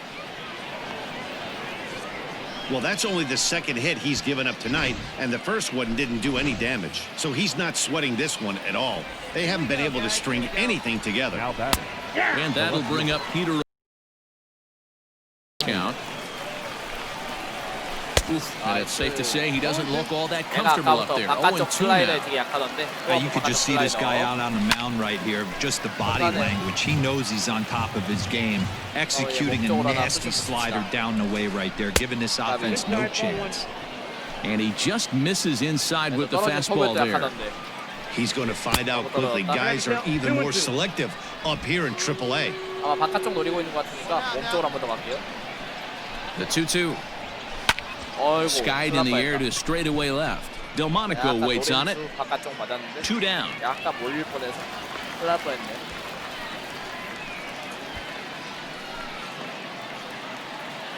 Well, that's only the 2nd hit he's given up tonight, and the first one didn't do any damage. So he's not sweating this one at all. They haven't been able to string anything together. And that'll bring up Peter. Count. And it's safe to say he doesn't look all that comfortable up there. 0-2 now. You could just see this guy out on the mound right here. Just the body language. He knows he's on top of his game. Executing a nasty slider down the way right there, giving this offense no chance. And he just misses inside with the fastball there. He's going to find out quickly. Guys are even more selective up here in AAA. The 2-2. Skied in the air to straightaway left. Delmonico waits on it. 2 down.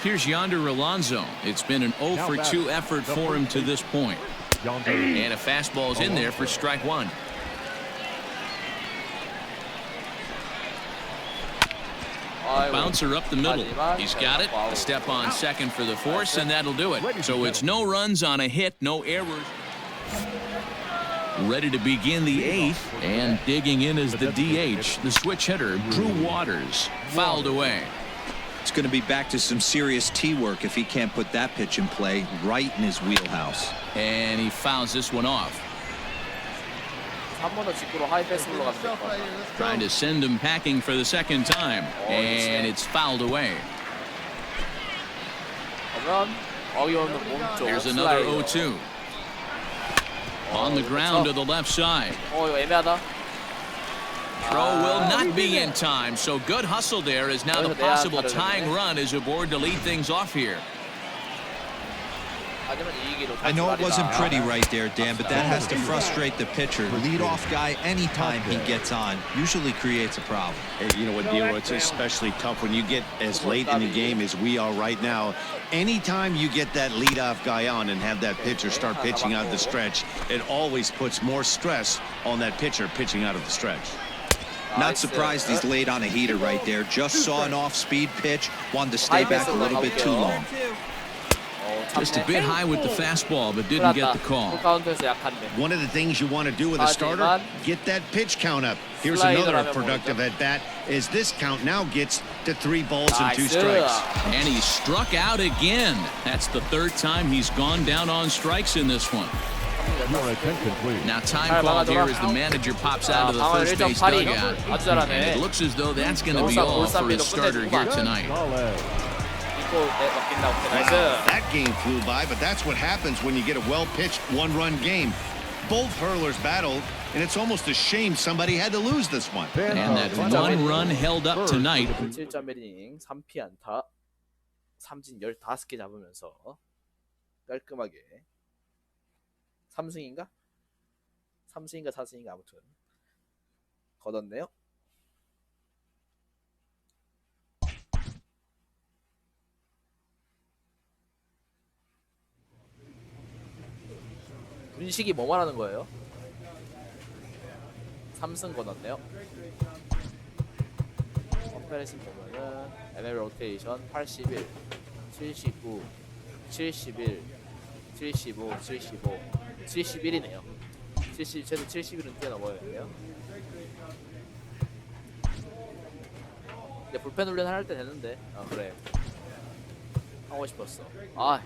Here's Yonder Alonso. It's been an 0 for 2 effort for him to this point. And a fastball's in there for strike 1. A bouncer up the middle. He's got it. A step on second for the force, and that'll do it. So it's no runs on a hit, no errors. Ready to begin the 8th, and digging in is the DH, the switch hitter, Drew Waters. Fouled away. It's going to be back to some serious tee work if he can't put that pitch in play right in his wheelhouse. And he fouls this one off. Trying to send him packing for the 2nd time. And it's fouled away. Here's another 0-2. On the ground to the left side. Throw will not be in time, so good hustle there as now the possible tying run is aboard to lead things off here. 하지만 이기로 I know it wasn't pretty right there, Dan, but that has to frustrate the pitcher. Leadoff guy, anytime he gets on, usually creates a problem. Hey, you know what, Dio? It's especially tough when you get as late in the game as we are right now. Anytime you get that leadoff guy on and have that pitcher start pitching out of the stretch, it always puts more stress on that pitcher pitching out of the stretch. Not surprised he's late on a heater right there. Just saw an off-speed pitch, wanted to stay back a little bit too long. Just a bit high with the fastball, but didn't get the call. One of the things you want to do with a starter, get that pitch count up. Here's another productive at-bat as this count now gets to 3 balls and 2 strikes. And he struck out again. That's the 3rd time he's gone down on strikes in this one. Your attention, please. Now time called here as the manager pops out of the first base dugout. And it looks as though that's going to be all for his starter here tonight. That game flew by, but that's what happens when you get a well-pitched one-run game. Both hurlers battled, and it's almost a shame somebody had to lose this one. And that 1 run held up tonight. 7점 이닝 3피 안타 3진 15개 잡으면서 깔끔하게 3승인가? 3승인가 4승인가 아무튼 거뒀네요. 분식이 뭐 말하는 거예요? 3승 거뒀네요. 컴패리슨 보면은 ML 로테이션 81, 79, 71, 75, 75, 71이네요. 70, 쟤도 71은 뛰어넘어야겠네요. 근데 불펜 훈련 할 때 됐는데. 아 그래. 하고 싶었어. 아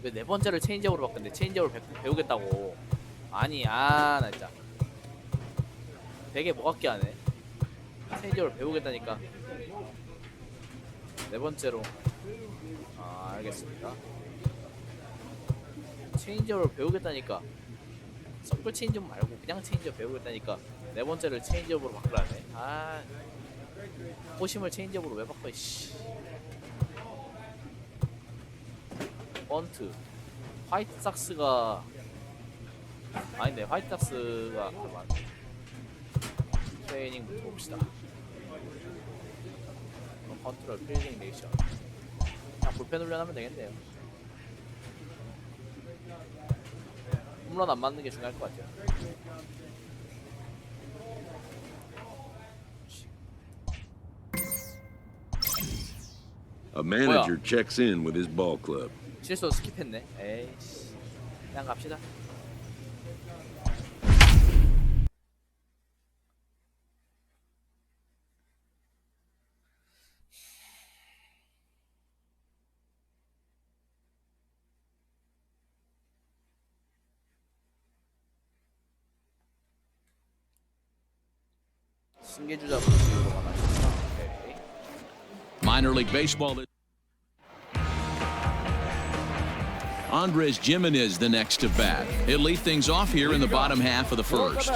왜 네 번째를 체인지업으로 바꿨는데 체인지업을 배우겠다고. 아니 나 진짜 되게 뭐같게 하네. 체인지업을 배우겠다니까 네 번째로. 알겠습니다. 체인지업을 배우겠다니까 서클 체인지업 말고 그냥 체인지업 배우겠다니까 네 번째를 체인지업으로 바꾸라네. 호심을 체인지업으로 왜 바꿔 씨. 번트 화이트삭스가 아닌데 화이트삭스가 잠깐만 트레이닝부터 봅시다. 컨트롤 필딩 레이션 불펜 훈련하면 되겠네요. 홈런 안 맞는 게 중요할 것 같아요. A manager checks in with his ball club. 실수 스킵했네. 에이씨. 그냥 갑시다. 승계주자 분식으로 가나시구나. 오케이. Minor League Baseball. Andres Gimenez the next to bat. He'll lead things off here in the bottom half of the first.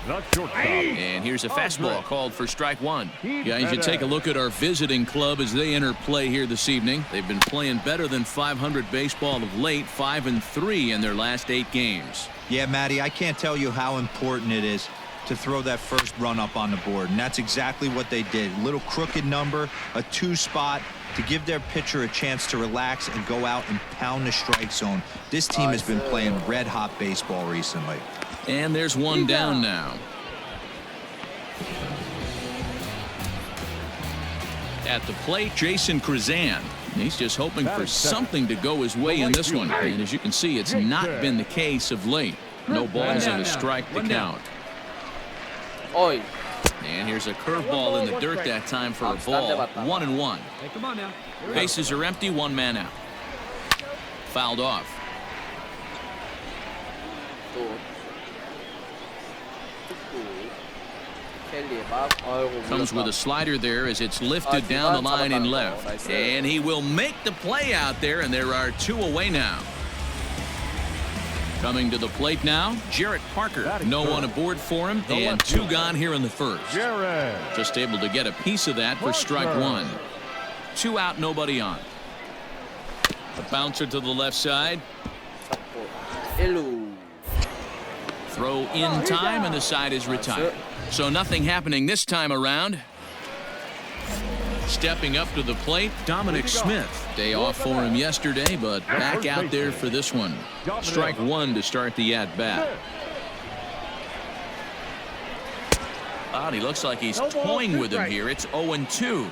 And here's a fastball called for strike 1. Guys, you take a look at our visiting club as they enter play here this evening. They've been playing better than 500 baseball of late, 5-3 in their last 8 games. Yeah, Matty, I can't tell you how important it is to throw that first run up on the board, and that's exactly what they did. Little crooked number, a 2 spot to give their pitcher a chance to relax and go out and pound the strike zone. This team has been playing red-hot baseball recently. And there's one down now. At the plate, Jason Krazan. He's just hoping for something to go his way in this one. And as you can see, it's not been the case of late. No balls and a strike to count. Oi. And here's a curveball in the dirt that time for a ball. 1-1. Hey, come on now. Bases are empty, 1 man out. Fouled off. Comes with a slider there as it's lifted down the line in left. And he will make the play out there, and there are 2 away now. Coming to the plate now, Jarrett Parker. No one aboard for him, and 2 gone here in the first. Just able to get a piece of that for strike 1. 2 out, nobody on. A bouncer to the left side. 잡고 1루. Throw in time, and the side is retired. So nothing happening this time around. Stepping up to the plate, Dominic Smith. Day off for him yesterday, but back out there for this one. Strike one to start the at-bat. Oh, he looks like he's toying with him here. It's 0-2.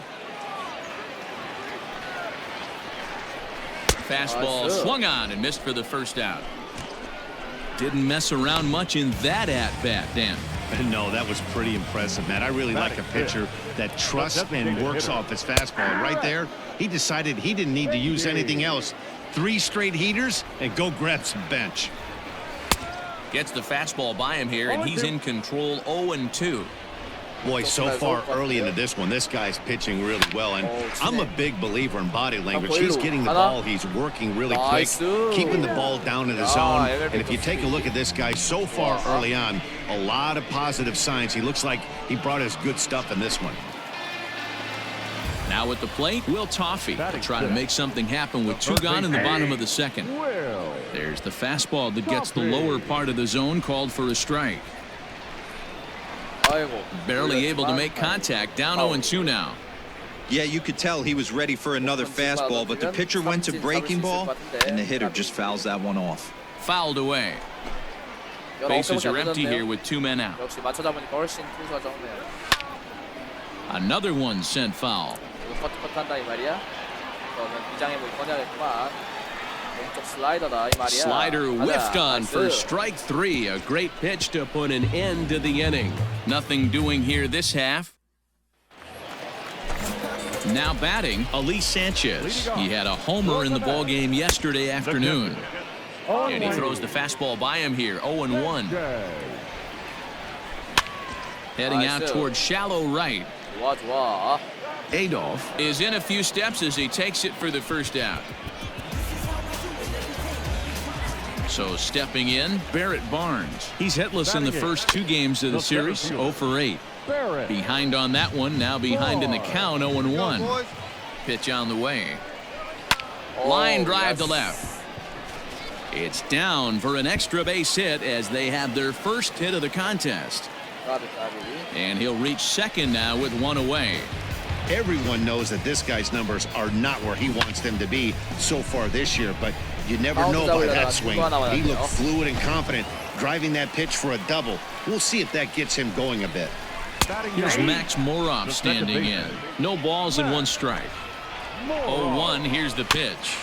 Fastball swung on and missed for the first out. Didn't mess around much in that at-bat, Dan. No, that was pretty impressive, man. I really like a pitcher that trusts and works off his fastball. Right there, he decided he didn't need to use anything else. 3 straight heaters and go grab some bench. Gets the fastball by him here, and he's in control. 0-2. Boy, so far early into this one, this guy's pitching really well, and I'm a big believer in body language. He's getting the ball, he's working really quick, keeping the ball down in the zone. And if you take a look at this guy so far early on, a lot of positive signs. He looks like he brought his good stuff in this one. Now at the plate, Will Toffey will try to make something happen with 2 gone in the bottom of the second. There's the fastball that gets the lower part of the zone, called for a strike. Barely able to make contact. Down 0-2 now. Yeah, you could tell he was ready for another fastball, but the pitcher went to breaking ball, and the hitter just fouls that one off. Fouled away. Bases are empty here with 2 men out. Another one sent foul. Slider whiffed on for strike 3. A great pitch to put an end to the inning. Nothing doing here this half. Now batting, Elise Sanchez. He had a homer in the ballgame yesterday afternoon. And he throws the fastball by him here. 0-1. Heading out towards shallow right. Adolph is in a few steps as he takes it for the first out. So stepping in, Barrett Barnes. He's hitless in the first 2 games of the series, 0 for 8. Behind on that one, now behind in the count, 0-1. Pitch on the way. Line drive to left. It's down for an extra base hit as they have their first hit of the contest. And he'll reach second now with 1 away. Everyone knows that this guy's numbers are not where he wants them to be so far this year, but you never know by that swing. He looked fluid and confident, driving that pitch for a double. We'll see if that gets him going a bit. Here's Max Moroff standing in. No balls and 1 strike. 0-1, here's the pitch.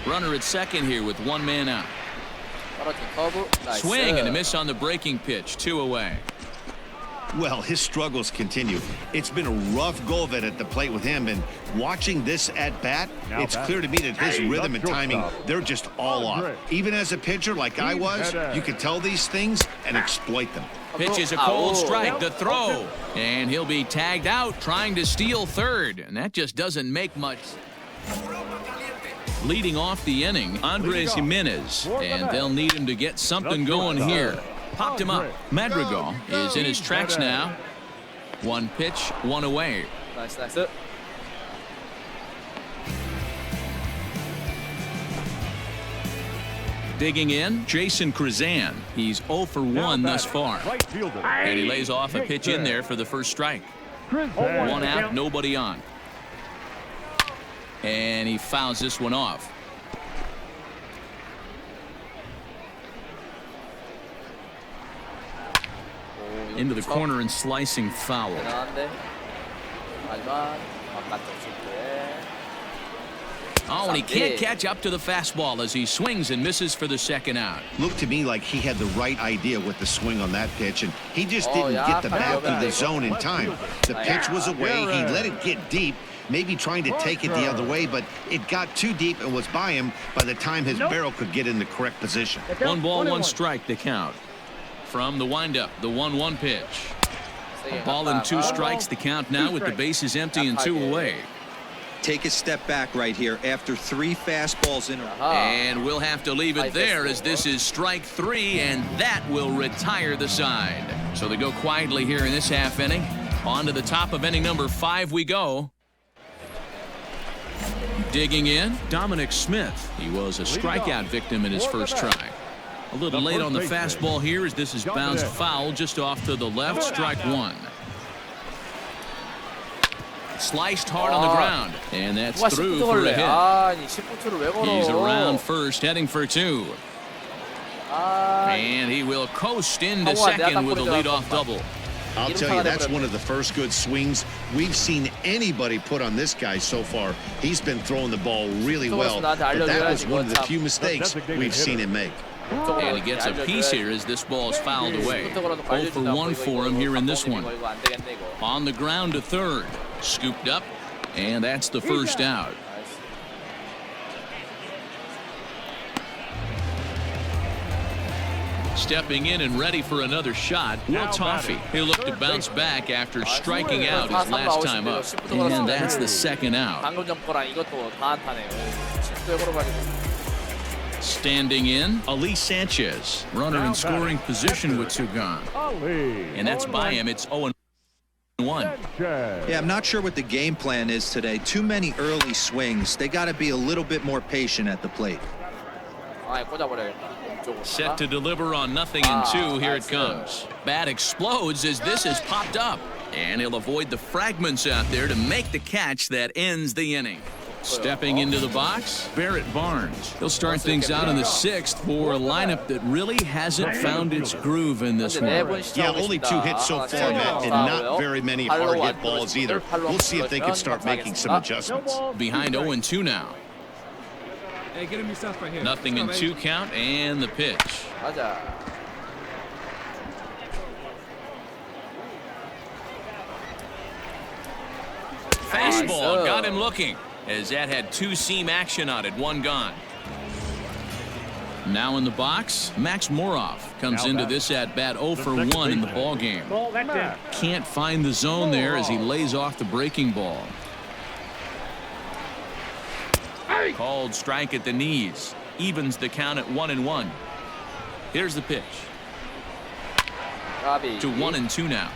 Runner at second here with 1 man out. Swing and a miss on the breaking pitch. 2 away. Well, his struggles continue. It's been a rough go of it at the plate with him, and watching this at-bat, it's clear to me that his rhythm and timing, they're just all off. Even as a pitcher like I was, you could tell these things and exploit them. Pitch is a cold strike. The throw. And he'll be tagged out trying to steal third, and that just doesn't make much. Leading off the inning, Andres Jimenez, and they'll need him to get something going here. Popped him up. Madrigal is in his tracks now. 1 pitch, 1 away. Nice. Digging in, Jason Krazan. He's 0 for 1 thus far. And he lays off a pitch in there for the first strike. 1 out, nobody on. And he fouls this one off. Into the corner and slicing foul. Oh, and he can't catch up to the fastball as he swings and misses for the second out. Looked to me like he had the right idea with the swing on that pitch, and he just didn't get the bat through the zone in time. The pitch was away. He let it get deep, maybe trying to take it the other way, but it got too deep and was by him by the time his barrel could get in the correct position. 1 ball, 1 strike, the count. From the windup, the 1-1 pitch. A ball and 2 strikes, the count now with the bases empty and 2 away. Take a step back right here after 3 fastballs in a row. And we'll have to leave it there as this is strike 3, and that will retire the side. So they go quietly here in this half inning. On to the top of inning number 5 we go. Digging in, Dominic Smith. He was a strikeout victim in his first try. A little late on the fastball here as this is bounced foul just off to the left. Strike one. Sliced hard on the ground. And that's through for a hit. He's around first, heading for two. And he will coast into second with a leadoff double. I'll tell you, that's one of the first good swings we've seen anybody put on this guy so far. He's been throwing the ball really well, but that was one of the few mistakes we've seen him make. And he gets a piece here as this ball is fouled away. 0 for 1 for him here in this one. On the ground to third. Scooped up, and that's the first out. Stepping in and ready for another shot, Will Toffee. He'll look to bounce back after striking out his last time up. And that's the second out. Standing in, Ali Sanchez. Runner in scoring position with two gone. And that's by him. It's 0-1. Yeah, I'm not sure what the game plan is today. Too many early swings. They got to be a little bit more patient at the plate. Set to deliver on 0-2. Here it comes. Bat explodes as this is popped up. And he'll avoid the fragments out there to make the catch that ends the inning. Stepping into the box, Barrett Barnes. He'll start things out in the 6th for a lineup that really hasn't found its groove in this one. Yeah, only 2 hits so far, Matt, and not very many hard hit balls either. We'll see if they can start making some adjustments. Behind 0-2 now. Hey, get him yourself right here. 0-2 count and the pitch. Fastball got him looking, as that had 2-seam action on it, 1 gone. Now in the box, Max Moroff comes into this at bat 0 for 1 in the ball game. Can't find the zone there as he lays off the breaking ball. Called strike at the knees, evens the count at 1-1. Here's the pitch. To 1-2 now.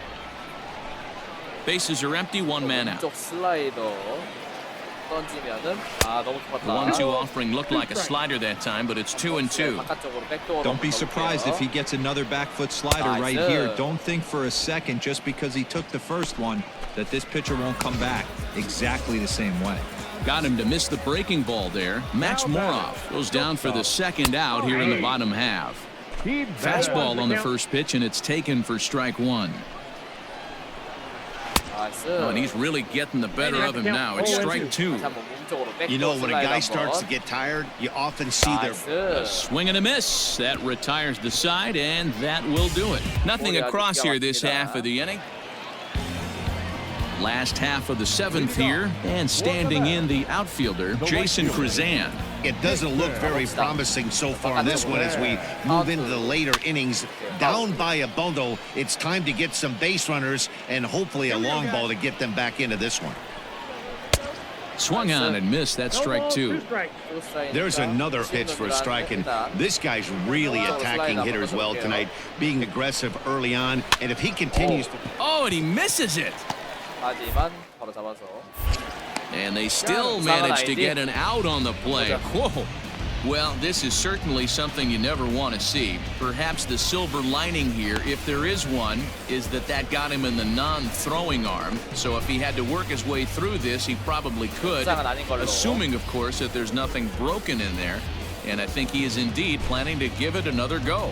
Bases are empty, 1 man out. 1-2 offering looked like a slider that time, but it's 2-2. Don't be surprised if he gets another back foot slider right here. Don't think for a second, just because he took the first one, that this pitcher won't come back exactly the same way. Got him to miss the breaking ball there. Max Moroff goes down for the second out here in the bottom half. Fastball on the first pitch, and it's taken for strike 1. Oh, and he's really getting the better of him now. It's strike 2. You know, when a guy starts to get tired, you often see their... A swing and a miss. That retires the side, and that will do it. Nothing across here this half of the inning. Last half of the 7th here, and standing in the outfielder, Jason Krizan. It doesn't look very promising so far in this one as we move into the later innings. Down by a bundle, it's time to get some base runners and hopefully a long ball to get them back into this one. Swung on and missed. That strike 2. There's another pitch for a strike, and this guy's really attacking hitters well tonight, being aggressive early on, and if he continues to... Oh, and he misses it. And they still manage to get an out on the play. Whoa. Well, this is certainly something you never want to see. Perhaps the silver lining here, if there is one, is that got him in the non-throwing arm. So if he had to work his way through this, he probably could, assuming, of course, that there's nothing broken in there. And I think he is indeed planning to give it another go.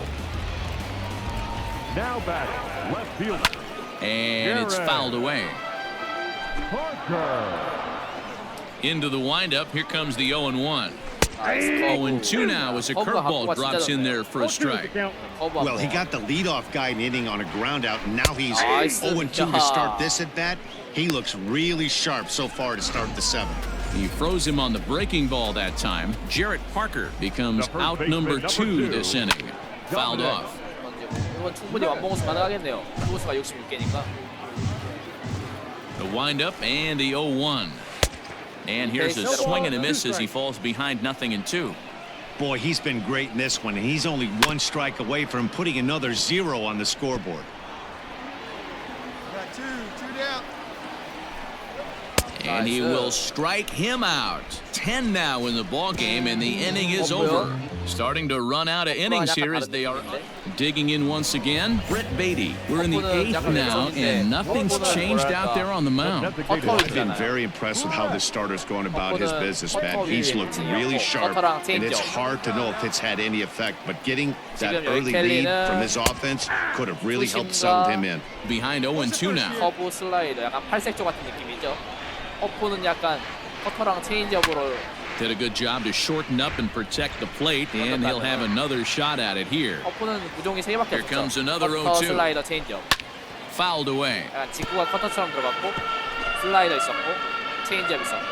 Now batting, left fielder. And it's fouled away. Into the windup, here comes the 0-1. 0-2 now as a curveball drops in there for a strike. Well, he got the leadoff guy in the inning on a ground out, and now he's 0-2 to start this at bat. He looks really sharp so far to start the 7th. He froze him on the breaking ball that time. Jarrett Parker becomes out number 2 this inning. Fouled off. The windup and the 0-1. And here's a swing and a miss as he falls behind 0-2. Boy, he's been great in this one, and he's only 1 strike away from putting another 0 on the scoreboard. Got two down. And he will strike him out. 10 now in the ball game, and the inning is over. Starting to run out of innings here as they are digging in once again. Brett Beatty. We're in the 8th now, and nothing's changed out there on the mound. I've been very impressed with how this starter's going about his business, man. He's looked really sharp, and it's hard to know if it's had any effect, but getting that early lead from his offense could have really helped settle him in. Behind 0-2 now. 커브 슬라이더, 약간 팔색조 같은 느낌이죠. 허프는 약간 커터랑 체인지업으로. Did a good job to shorten up and protect the plate, and he'll have another shot at it here. 허프는 구종이 3개밖에 Here comes 없죠. another 커터, 0-2. 슬라이더, 체인지업. Fouled away. 약간 직구가 커터처럼 들어갔고 슬라이더 있었고 체인지업 있었고.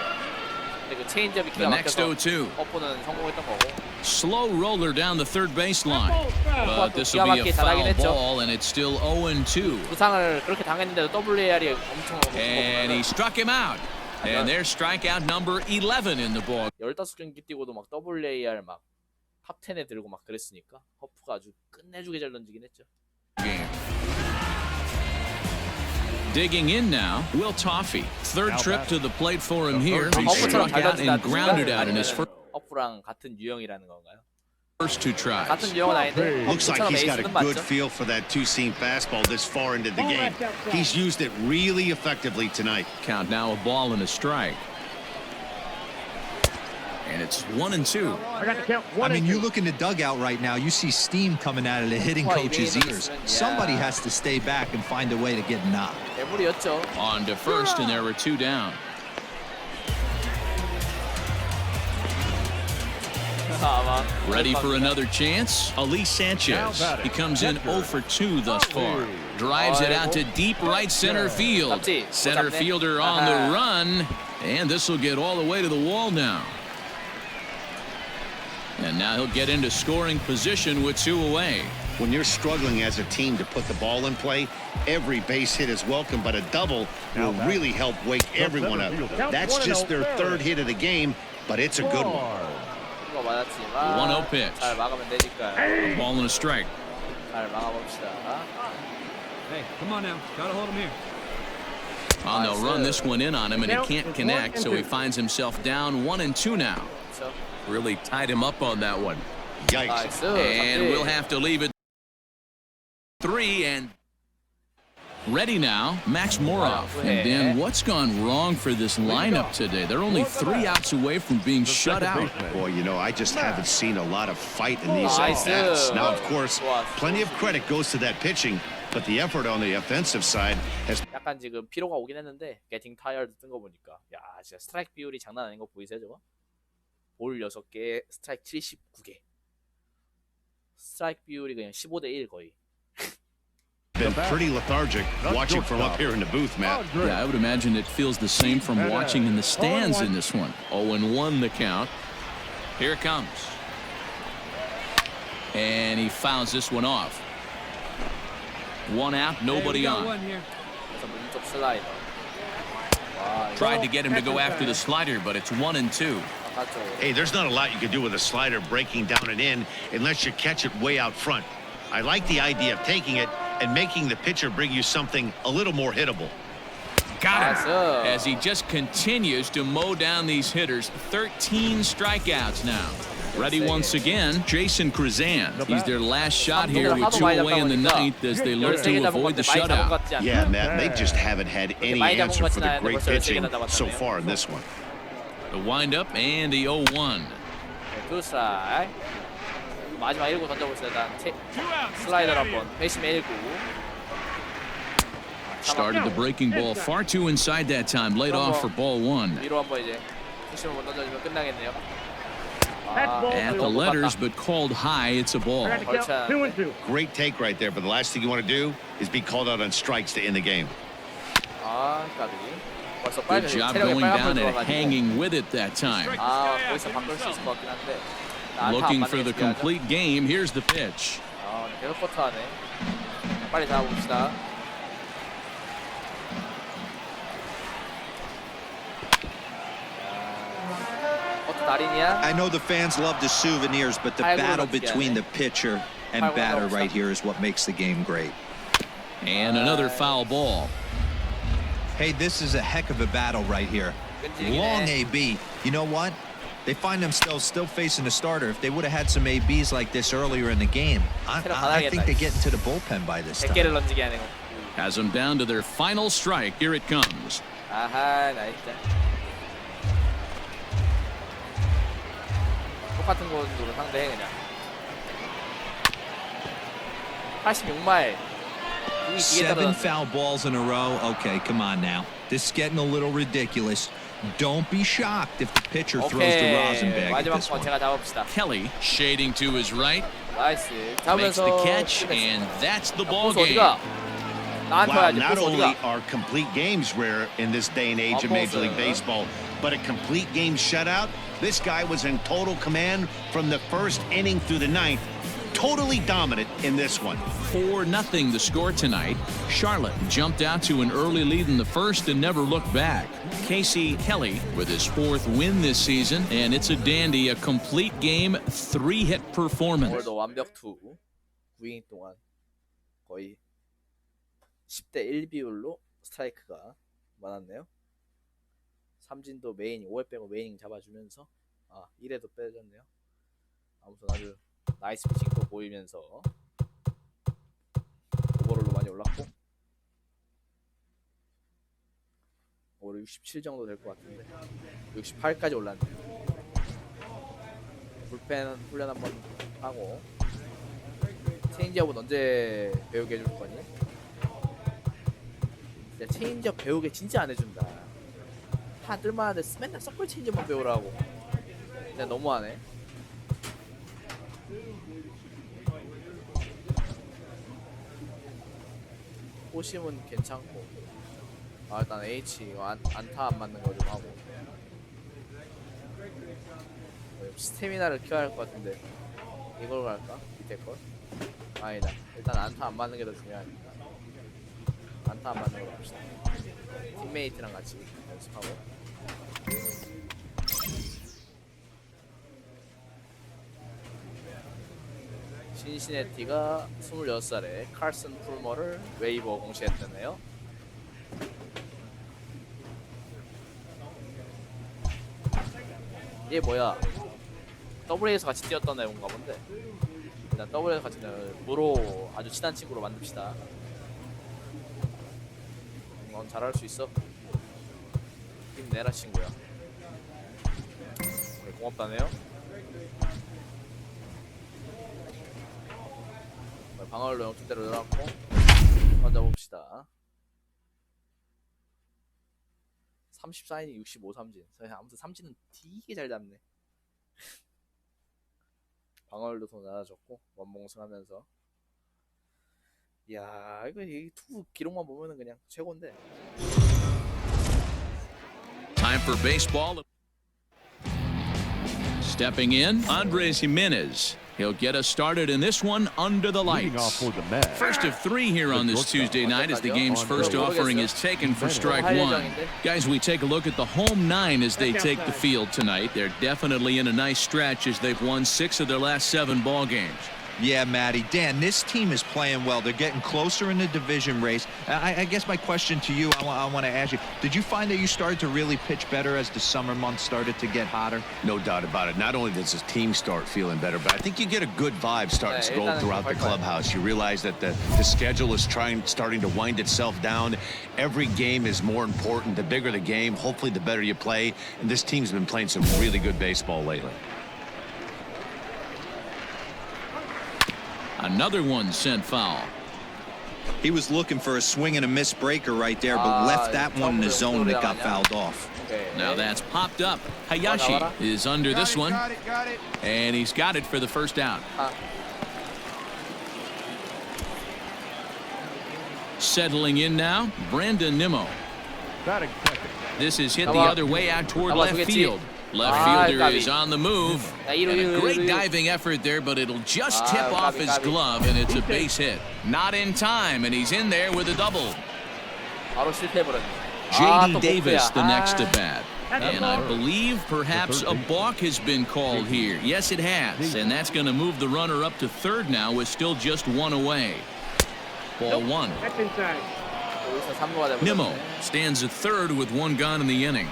근데 그 체인지업이 The 기가 next 막혀서 0-2. 허프는 성공했던 거고. Slow roller down the third baseline. But this will be a foul ball, and it's still 0-2. 부상을 그렇게 당했는데도 WAR이 엄청 And he struck him out. And there's strikeout number 11 in the ball 15경기 뛰고도 막 WAR 막 탑 10에 들고 막 그랬으니까 허프가 아주 끝내주게 잘 던지긴 했죠. game. Digging in now, Will Toffee. Third trip to the plate for him here. He struck out and grounded out in his 허프랑 같은 유형이라는 건가요? first 2 tries. 같은 유형은 아닌데 Looks like he's got a 에이스는 good 맞죠? feel for that two-seam fastball this far into the game. He's used it really effectively tonight. Count now, a ball and a strike. And it's 1-2. I got the count. I mean, you look in the dugout right now, you see steam coming out of the hitting coach's ears. Somebody has to stay back and find a way to get knocked. 대물이었죠. On to first, and there were 2 down. Ready for another chance? Ali Sanchez. He comes in 0 for 2 thus far. Drives it out to deep right center field. Center fielder on the run. And this will get all the way to the wall now. And now he'll get into scoring position with 2 away. When you're struggling as a team to put the ball in play, every base hit is welcome, but a double will really help wake everyone up. That's just their 3rd hit of the game, but it's a good one. 1-0 pitch. 잘 막으면 되니까요. Ball and a strike. 잘 막아봅시다. Hey, come on now. Gotta hold him here. Oh, they'll run this one in on him, and he can't connect, so he finds himself down 1-2 now. Really tied him up on that one. Yikes. And we'll have to leave it 3 and ready now, Max Moroff. And then what's gone wrong for this lineup today? They're only 3 outs away from being shut out. Boy, you know, I just haven't seen a lot of fight in these at-bats. Now, of course, plenty of credit goes to that pitching, but the effort on the offensive side has. 약간 지금 피로가 오긴 했는데 getting tired 뜬 거 보니까 야 진짜 스트라이크 비율이 장난 아닌 거 보이세요 저거? 볼 6개, 스트라이크 79개. 스트라이크 비율이 그냥 15대 1 거의. Been pretty lethargic watching from up here in the booth, Matt. Yeah, I would imagine it feels the same from watching in the stands in this one. 0-1 the count. Here it comes. And he fouls this one off. 1 out, nobody on. Tried to get him to go after the slider, but it's 1-2. Hey, there's not a lot you can do with a slider breaking down and in unless you catch it way out front. I like the idea of taking it and making the pitcher bring you something a little more hittable. Got him. As he just continues to mow down these hitters. 13 strikeouts now. Ready once again, Jason Krizan. He's their last shot here with 2 away in the 9th as they look to avoid the shutout. Yeah, Matt, they just haven't had any answer for the great pitching so far in this one. The windup and the 0-1. 마지막 1구 던져보세요. 일단 슬라이더 한번 배심에 1구. Started the breaking ball far too inside that time. Laid off for ball 1. 위로 한번 이제 배심 한번 던져주면 끝나겠네요. At the letters, but called high. It's a ball. 2-2. Great take right there, but the last thing you want to do is be called out on strikes to end the game. Good job going down and hanging with it that time. 거기서 바꿀 수 있을 것 같긴 한데. Looking for the complete game. Here's the pitch. 계속 커트하네. 빨리 잡아봅시다. I know the fans love the souvenirs, but the battle between the pitcher and batter right here is what makes the game great. And another foul ball. Hey, this is a heck of a battle right here. Long AB. You know what? They find themselves still facing the starter. If they would have had some ABs like this earlier in the game, I think they get into the bullpen by this time. Has them down to their final strike. Here it comes. 아하, 나 진짜. 똑같은 곳으로 상대해 그냥. 86마일. 7 foul balls in a row. Okay, come on now. This is getting a little ridiculous. Don't be shocked if the pitcher throws the rosin bag at this one. 제가 잡읍시다. Kelly shading to his right. 나이스. Makes the 잡으면서 catch, and that's the ball game. Wow, not only are complete games rare in this day and age of Major League Baseball, but a complete game shutout. This guy was in total command from the first inning through the ninth. Totally dominant in this one. 4-0 the score tonight. Charlotte jumped out to an early lead in the first and never looked back. Casey Kelly with his 4th win this season, and it's a dandy, a complete game, 3-hit performance. 오늘도 완벽 투 9이닝 동안 거의 10대 1 비율로 스트라이크가 많았네요. 삼진도 메인 5회 빼고 메인 잡아주면서 1회도 빼줬네요. 아무튼 아주 나이스 피칭도 보이면서 오버롤도 많이 올랐고 오늘 67 정도 될 것 같은데 68까지 올랐네요. 불펜 훈련 한번 하고 체인지업은 언제 배우게 해줄 거니? 진짜 체인지업 배우게 진짜 안 해준다. 다들만 하는데 맨날 서클 체인지업만 배우라고. 진짜 너무하네. 호심은 괜찮고 일단 H 이거 안타 안 맞는 거 좀 하고 스태미나를 키워야 할 것 같은데 이걸 갈까? 밑에 걸? 아니다. 일단 안타 안 맞는 게 더 중요하니까 안타 안 맞는 걸로 합시다. 팀메이트랑 같이 연습하고 신시내티가 26살에 칼슨 풀머를 웨이버 공시했다네요. 얘 뭐야? 더블A에서 같이 뛰었던 애인가 본데. 일단 더블A에서 같이 무로 아주 친한 친구로 만듭시다. 넌 잘할 수 있어. 힘내라 친구야. 고맙다네요. 방어를 영투대로 넣어놨고 던져봅시다. 34이닝 65 삼진. 아무튼 삼진은 되게 잘 잡네. 방어를도 더 낮아졌고 원봉승하면서 이야 이거 이 투 기록만 보면은 그냥 최고인데. Time for baseball. Stepping in, Andres Jimenez. He'll get us started in this one under the lights. First of 3 here on this Tuesday night as the game's first offering is taken for strike 1. Guys, we take a look at the home 9 as they take the field tonight. They're definitely in a nice stretch as they've won 6 of their last 7 ball games. Yeah, Matty. Dan, this team is playing well. They're getting closer in the division race. I guess my question to you, I want to ask you, did you find that you started to really pitch better as the summer months started to get hotter? No doubt about it. Not only does his team start feeling better, but I think you get a good vibe starting to go throughout the clubhouse. You realize that the schedule is starting to wind itself down. Every game is more important. The bigger the game, hopefully the better you play. And this team's been playing some really good baseball lately. Another one sent foul. He was looking for a swing and a miss breaker right there, but left that one in the zone that got fouled off. Now that's popped up. Hayashi is under this one, and he's got it for the first out. Settling in now, Brandon Nimmo. This is hit the other way out toward left field. Left fielder is on the move. And a great diving effort there, but it'll just tip off his glove, and it's a base hit. Not in time, and he's in there with a double. J.D. Davis the next to bat. And I believe perhaps a balk has been called here. Yes, it has. And that's going to move the runner up to third now with still just 1 away. Ball 1. That's inside. 여기서 3루가 되면 Nimmo stands at third with one gone in the inning.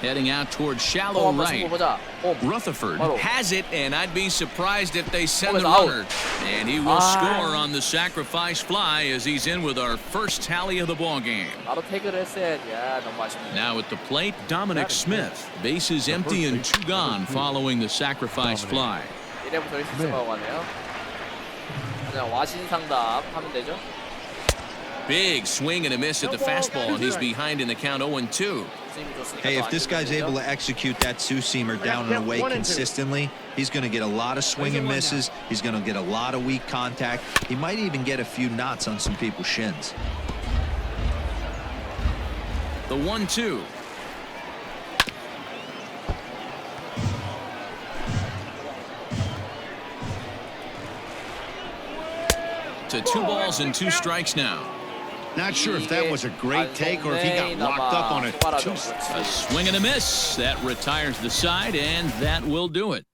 Heading out towards shallow 한번 right. 승부 보자. Rutherford 바로. has it, and I'd be surprised if they send the 홈에서 아웃. runner. And he will score on the sacrifice fly as he's in with our first tally of the ball game. 바로 태그를 했어야지. 야, 너무 아쉽네. Now at the plate, Dominic Smith. Bases empty and two gone following the sacrifice fly. 1회부터 1승하고 가네요. 그냥 와신상답 하면 되죠. Big swing and a miss at the fastball, and he's behind in the count 0-2. Hey, if this guy's able to execute that two-seamer down and away consistently, he's going to get a lot of swing and misses. He's going to get a lot of weak contact. He might even get a few knots on some people's shins. The 1-2. To 2 balls and 2 strikes now. Not sure if that was a great take or if he got locked up on a A swing and a miss. That retires the side, and that will do it.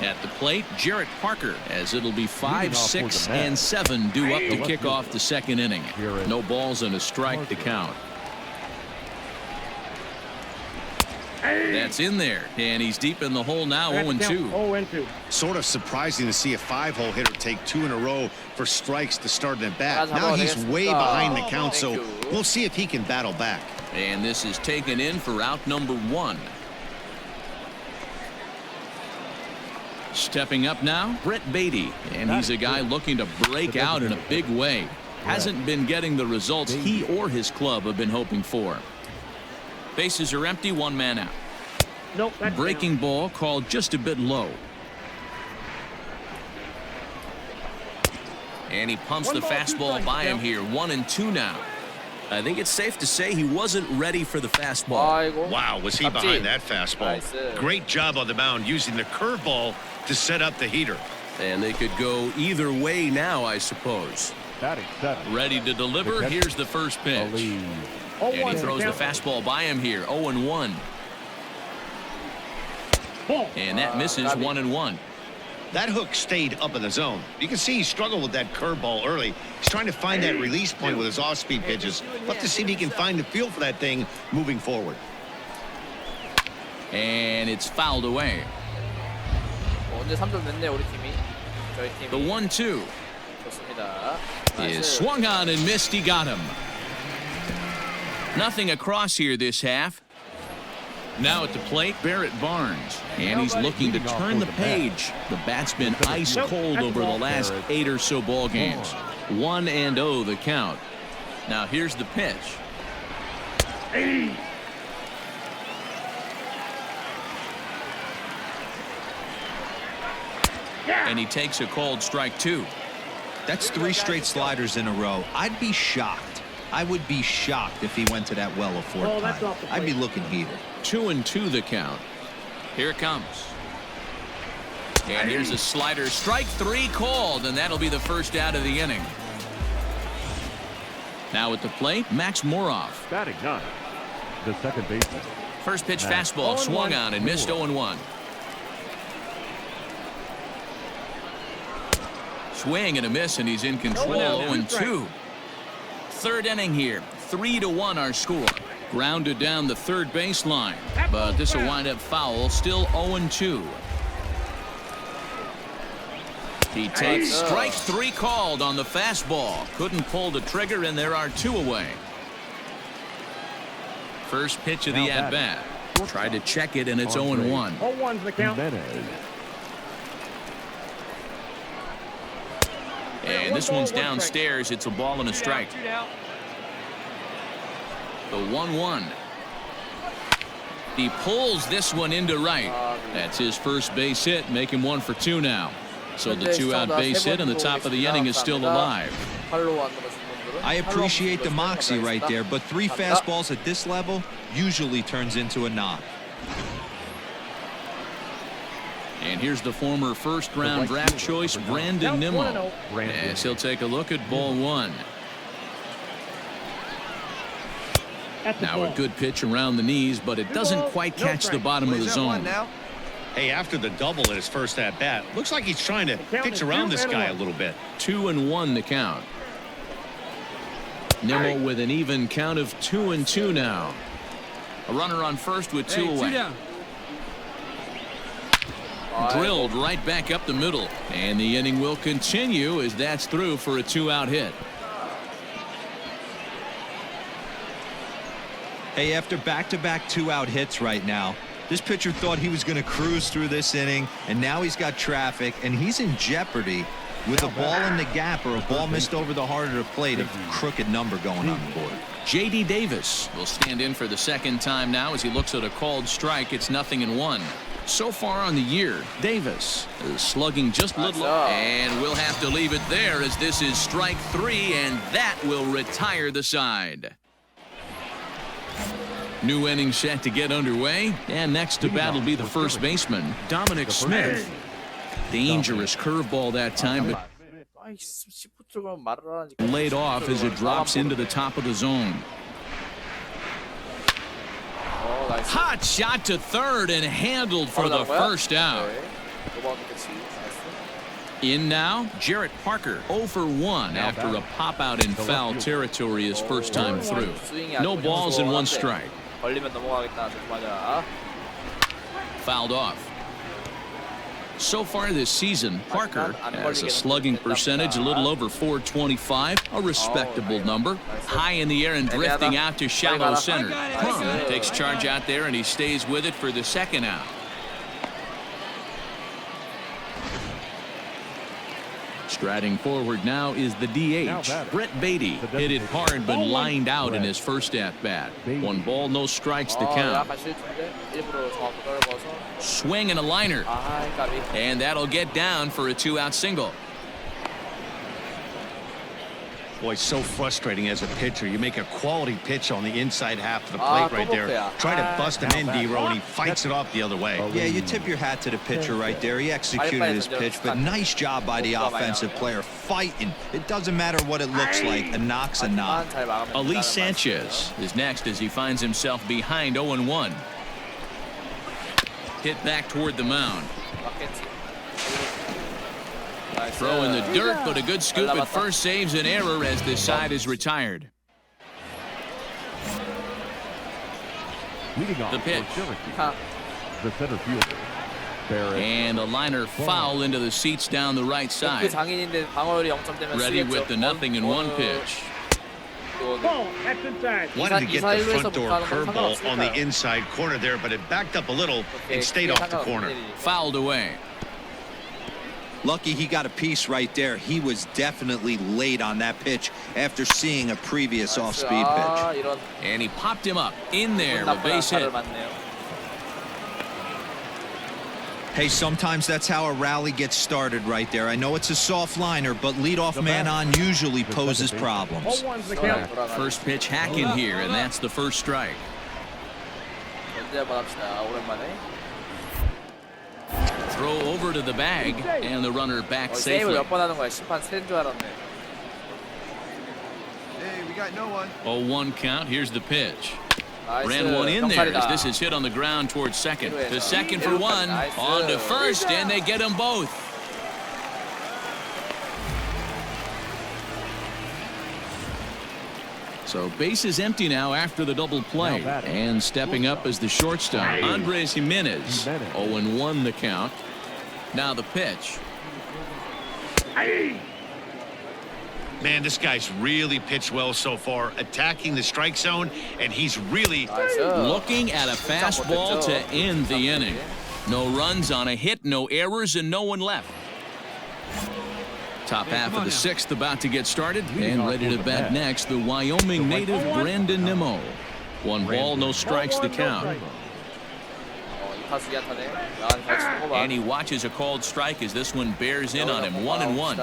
At the plate, Jarrett Parker, as it'll be 5, 6, and 7 due up to kick off the second inning. No balls and a strike to count. That's in there, and he's deep in the hole now, 0-2. 0-2. Sort of surprising to see a 5-hole hitter take 2 in a row for strikes to start an at bat. Now he's way behind the count, so we'll see if he can battle back. And this is taken in for out number 1. Stepping up now, Brett Beatty, and he's a guy looking to break out in a big way. Hasn't been getting the results he or his club have been hoping for. Bases are empty, 1 man out. Nope. Breaking ball called just a bit low. And he pumps the fastball by him here, 1-2 now. I think it's safe to say he wasn't ready for the fastball. Wow, was he behind that fastball? Great job on the mound using the curveball to set up the heater. And they could go either way now, I suppose. Ready to deliver. Here's the first pitch. And he throws the fastball by him here, 0-1. And that misses, 1-1. That hook stayed up in the zone. You can see he struggled with that curveball early. He's trying to find that release point with his off-speed pitches. We'll have to see if he can find the feel for that thing moving forward. And it's fouled away. 언제 3점 냈네 우리 팀이. 저희 팀이. The 1-2 좋습니다. is swung on and missed. He got him. Nothing across here this half. Now at the plate, Barrett Barnes, and he's looking to turn the page. The bat's been ice cold over the last 8 or so ball games. 1-0 the count. Now here's the pitch. And he takes a called strike 2. That's 3 straight sliders in a row. I'd be shocked. I would be shocked if he went to that well a 4th time. I'd be looking heated. 2-2 the count. Here it comes. And here's a slider. Strike 3 called, and that'll be the first out of the inning. Now at the plate, Max Moroff. Batting ninth, the second baseman. First pitch fastball swung on and missed, 0-1. Swing and a miss, and he's in control, 0-2. Third inning here, 3-1 our score. Grounded down the third baseline, but this will wind up foul, still 0-2. He takes strike 3 called on the fastball. Couldn't pull the trigger, and there are 2 away. First pitch of the at-bat. Tried to check it, and it's 0-1. 0-1's the count. And this one's downstairs. It's a ball and a strike. The 1-1. He pulls this one into right. That's his first base hit, making 1 for 2 now. So the 2-out base hit and the top of the inning is still alive. I appreciate the moxie right there, but 3 fastballs at this level usually turns into a knock. And here's the former first-round draft choice, Brandon Nimmo. As he'll take a look at ball 1. Now a good pitch around the knees, but it doesn't quite catch the bottom of the zone. Hey, after the double in his first at bat, looks like he's trying to pitch around this guy a little bit. 2-1 the count. Nimmo with an even count of 2-2 now. A runner on first with two away. Down. Drilled right back up the middle, and the inning will continue as that's through for a 2-out hit. Hey, after back-to-back 2-out hits right now, this pitcher thought he was going to cruise through this inning, and now he's got traffic, and he's in jeopardy with a ball in the gap or a ball missed over the heart of the plate. A crooked number going on the board. J.D. Davis will stand in for the second time now as he looks at a called strike. It's 0-1. So far on the year, Davis is slugging just a little, and we'll have to leave it there as this is strike 3, and that will retire the side. New inning set to get underway, and next to bat will be the first baseman, Dominic Smith. Dangerous curveball that time, but laid off as it drops into the top of the zone. Hot shot to third and handled for the first out. In now, Jarrett Parker 0 for 1 after a pop out in foul territory his first time through. No balls and 1 strike. Fouled off. So far this season, Parker has a slugging percentage a little over .425, a respectable number. High in the air and drifting out to shallow center. Crum takes charge out there, and he stays with it for the second out. Striding forward now is the DH, Brett Beatty. Hit it hard but lined out in his first at-bat. 1 ball, no strikes to count. Swing and a liner. And that'll get down for a 2-out single. Boy, so frustrating as a pitcher. You make a quality pitch on the inside half of the plate right there. Try to bust him in, D-Row, and he fights it off the other way. Yeah, you tip your hat to the pitcher right there. He executed his pitch, but nice job by the offensive player fighting. It doesn't matter what it looks like. A knock's a knock. Elise Sanchez is next as he finds himself behind 0-1. Hit back toward the mound. Throw in the dirt, but a good scoop at first saves an error as this side is retired. The pitch. The center fielder. And a liner foul into the seats down the right side. Ready with the 0-1 pitch. Wanted to get the front door curveball on the inside corner there, but it backed up a little and stayed off the corner. Fouled away. Lucky he got a piece right there. He was definitely late on that pitch after seeing a previous off-speed pitch. And he popped him up in there, a base hit. Hey, sometimes that's how a rally gets started right there. I know it's a soft liner, but leadoff man on usually poses problems. First pitch hacking here, and that's the first strike. Throw over to the bag, and the runner back safely. Hey, we got no one. 0-1 count. Here's the pitch. Ran one in there as this is hit on the ground towards second. To second for one. On to first, and they get them both. So base is empty now after the double play. And stepping up as the shortstop, Andres Jimenez. 0-1 the count. Now the pitch. Man, this guy's really pitched well so far, attacking the strike zone, and he's really looking at a fastball to end the inning. No runs on a hit, no errors, and no one left. Top half of the 6th about to get started, and ready to bat next, the Wyoming native Brandon Nimmo. 1 ball, no strikes to count. And he watches a called strike as this one bears in on him. 1-1.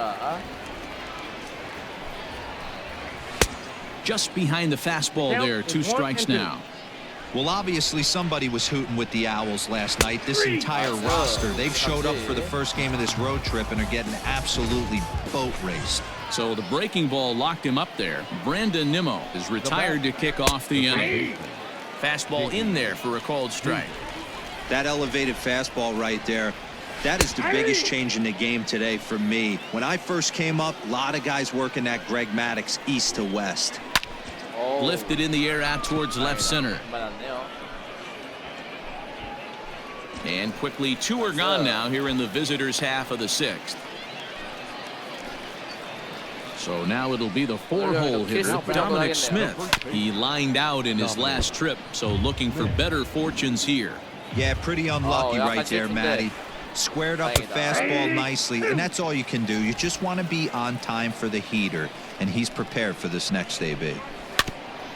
Just behind the fastball there, 2 strikes now. Well, obviously somebody was hooting with the Owls last night. This entire roster, they've showed up for the first game of this road trip and are getting absolutely boat raced. So the breaking ball locked him up there. Brandon Nimmo is retired to kick off the inning. Fastball in there for a called strike. That elevated fastball right there, that is the biggest change in the game today for me. When I first came up, a lot of guys working that Greg Maddux east to west. Lifted in the air out towards left center. And quickly 2 are gone now here in the visitors' half of the 6th. So now it'll be the 4-hole hitter, Dominic Smith. He lined out in his last trip, so looking for better fortunes here. Yeah, pretty unlucky right there, Matty. Squared up the fastball nicely, and that's all you can do. You just want to be on time for the heater, and he's prepared for this next AB.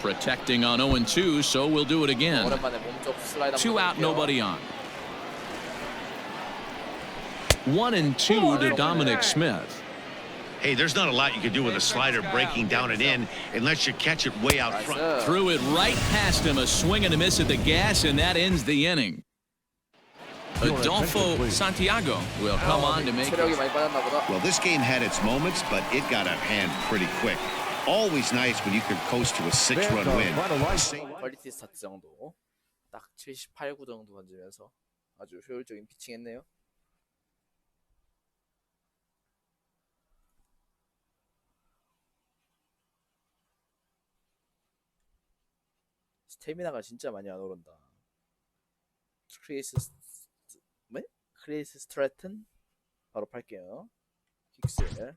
Protecting on 0-2, so we'll do it again. 2 out, nobody on. 1-2 to Dominic Smith. Hey, there's not a lot you can do with a slider breaking down and in unless you catch it way out front. Threw it right past him, a swing and a miss at the gas, and that ends the inning. Adolfo Santiago will come on to make it. Well, this game had its moments, but it got out of hand pretty quick. Always nice when you could coast to a 6-run win. 퀄리티 스타트 정도. 딱 78, 9 정도 던지면서 아주 효율적인 피칭했네요. 스태미나가 진짜 많이 안 오른다. 크리스 스트래튼 바로 팔게요. 킥스.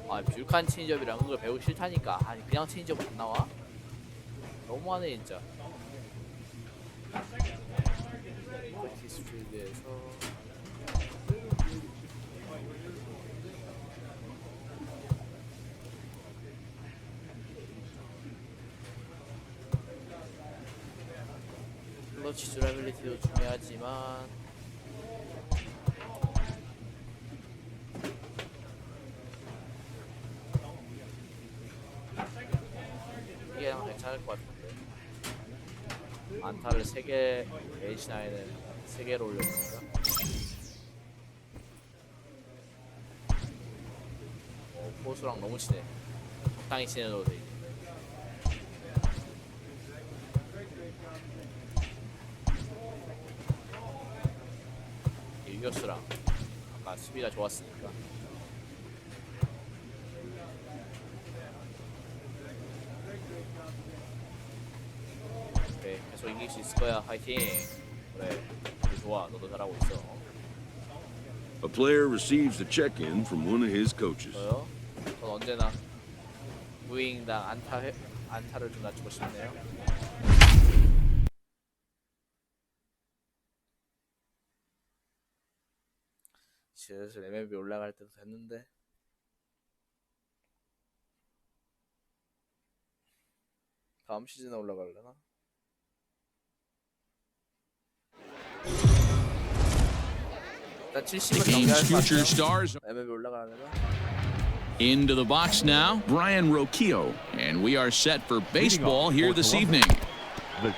아, 뷰칸 체인지업이랑 그걸 배우기 싫다니까. 아니, 그냥 체인지업 안 나와? 너무하네 진짜. 버티스필드에서 클러치 드라빌리티도 중요하지만 이게 괜찮을 것 같은데. 안타를 3개, H9을 3개로 올렸으니까. 포수랑 너무 친해. 적당히 친해져도 돼. 유격수랑 아까 수비가 좋았으니까. 그래, 계속 이길 수 있을 거야. 화이팅. 그래, 좋아. 너도 잘하고 있어. A player receives the check-in from one of his coaches. 저요? 전 언제나 무잉당 안타를 좀 낮추고 싶네요. 슬슬 MLB 올라갈 때도 됐는데. 다음 시즌에 올라갈려나? 일단 70을 경기할 것 같아요. MLB 올라가려나? Into the box now, Brian Rocchio, and we are set for baseball here this evening.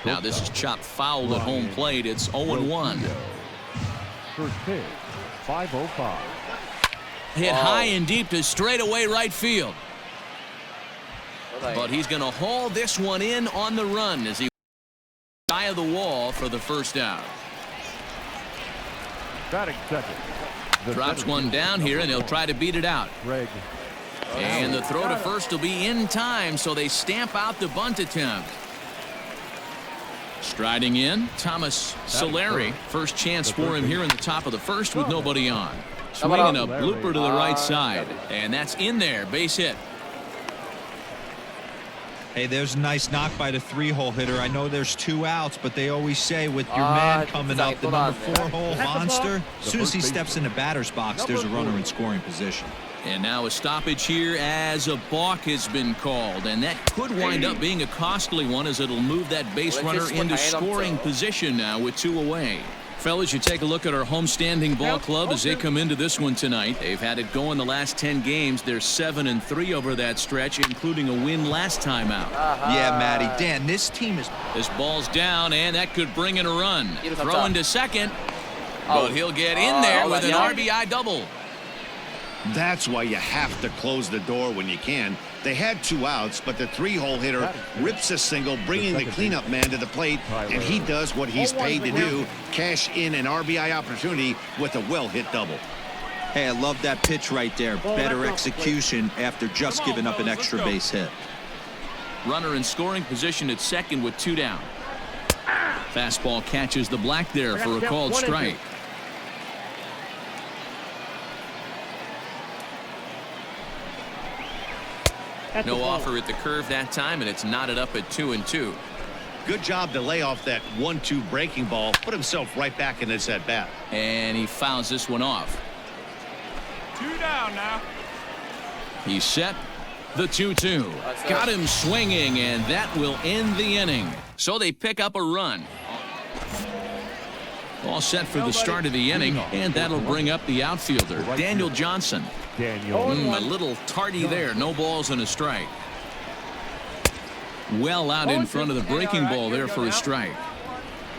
Now this is chopped foul at home plate. It's 0-1. First pitch, 505. Hit high and deep to straightaway right field. But he's going to haul this one in on the run as he shy of the wall for the first out. Batting second. Drops one down here, and he'll try to beat it out. And the throw to first will be in time, so they stamp out the bunt attempt. Striding in, Thomas Solari. First chance for him here in the top of the first with nobody on. Swinging a blooper to the right side, and that's in there. Base hit. Hey, there's a nice knock by the 3-hole hitter. I know there's 2 outs, but they always say with your man coming up, the number 4-hole monster, as soon as he steps in the batter's box, there's a runner in scoring position. And now a stoppage here as a balk has been called, and that could wind up being a costly one as it'll move that base runner into scoring position now with 2 away. Fellas, you take a look at our homestanding ball club as they come into this one tonight. They've had it going the last 10 games. They're 7-3 over that stretch, including a win last time out. Yeah, Matty. Dan, this team is... This ball's down, and that could bring in a run. Throwing to second, but he'll get in there with an RBI double. That's why you have to close the door when you can. They had 2 outs, but the 3-hole hitter rips a single, bringing the cleanup man to the plate, and he does what he's paid to do, cash in an RBI opportunity with a well-hit double. Hey, I love that pitch right there. Better execution after just giving up an extra base hit. Runner in scoring position at second with 2 down. Fastball catches the black there for a called strike. No offer at the curve that time, and it's knotted up at 2-2. Good job to lay off that 1-2 breaking ball, put himself right back in this at-bat. And he fouls this one off. 2 down now. He's set. The 2-2. Got him swinging, and that will end the inning. So they pick up a run. All set for the start of the inning, and that'll bring up the outfielder, Daniel Johnson. A little tardy there. No balls and a strike. Well out in front of the breaking ball there for a strike.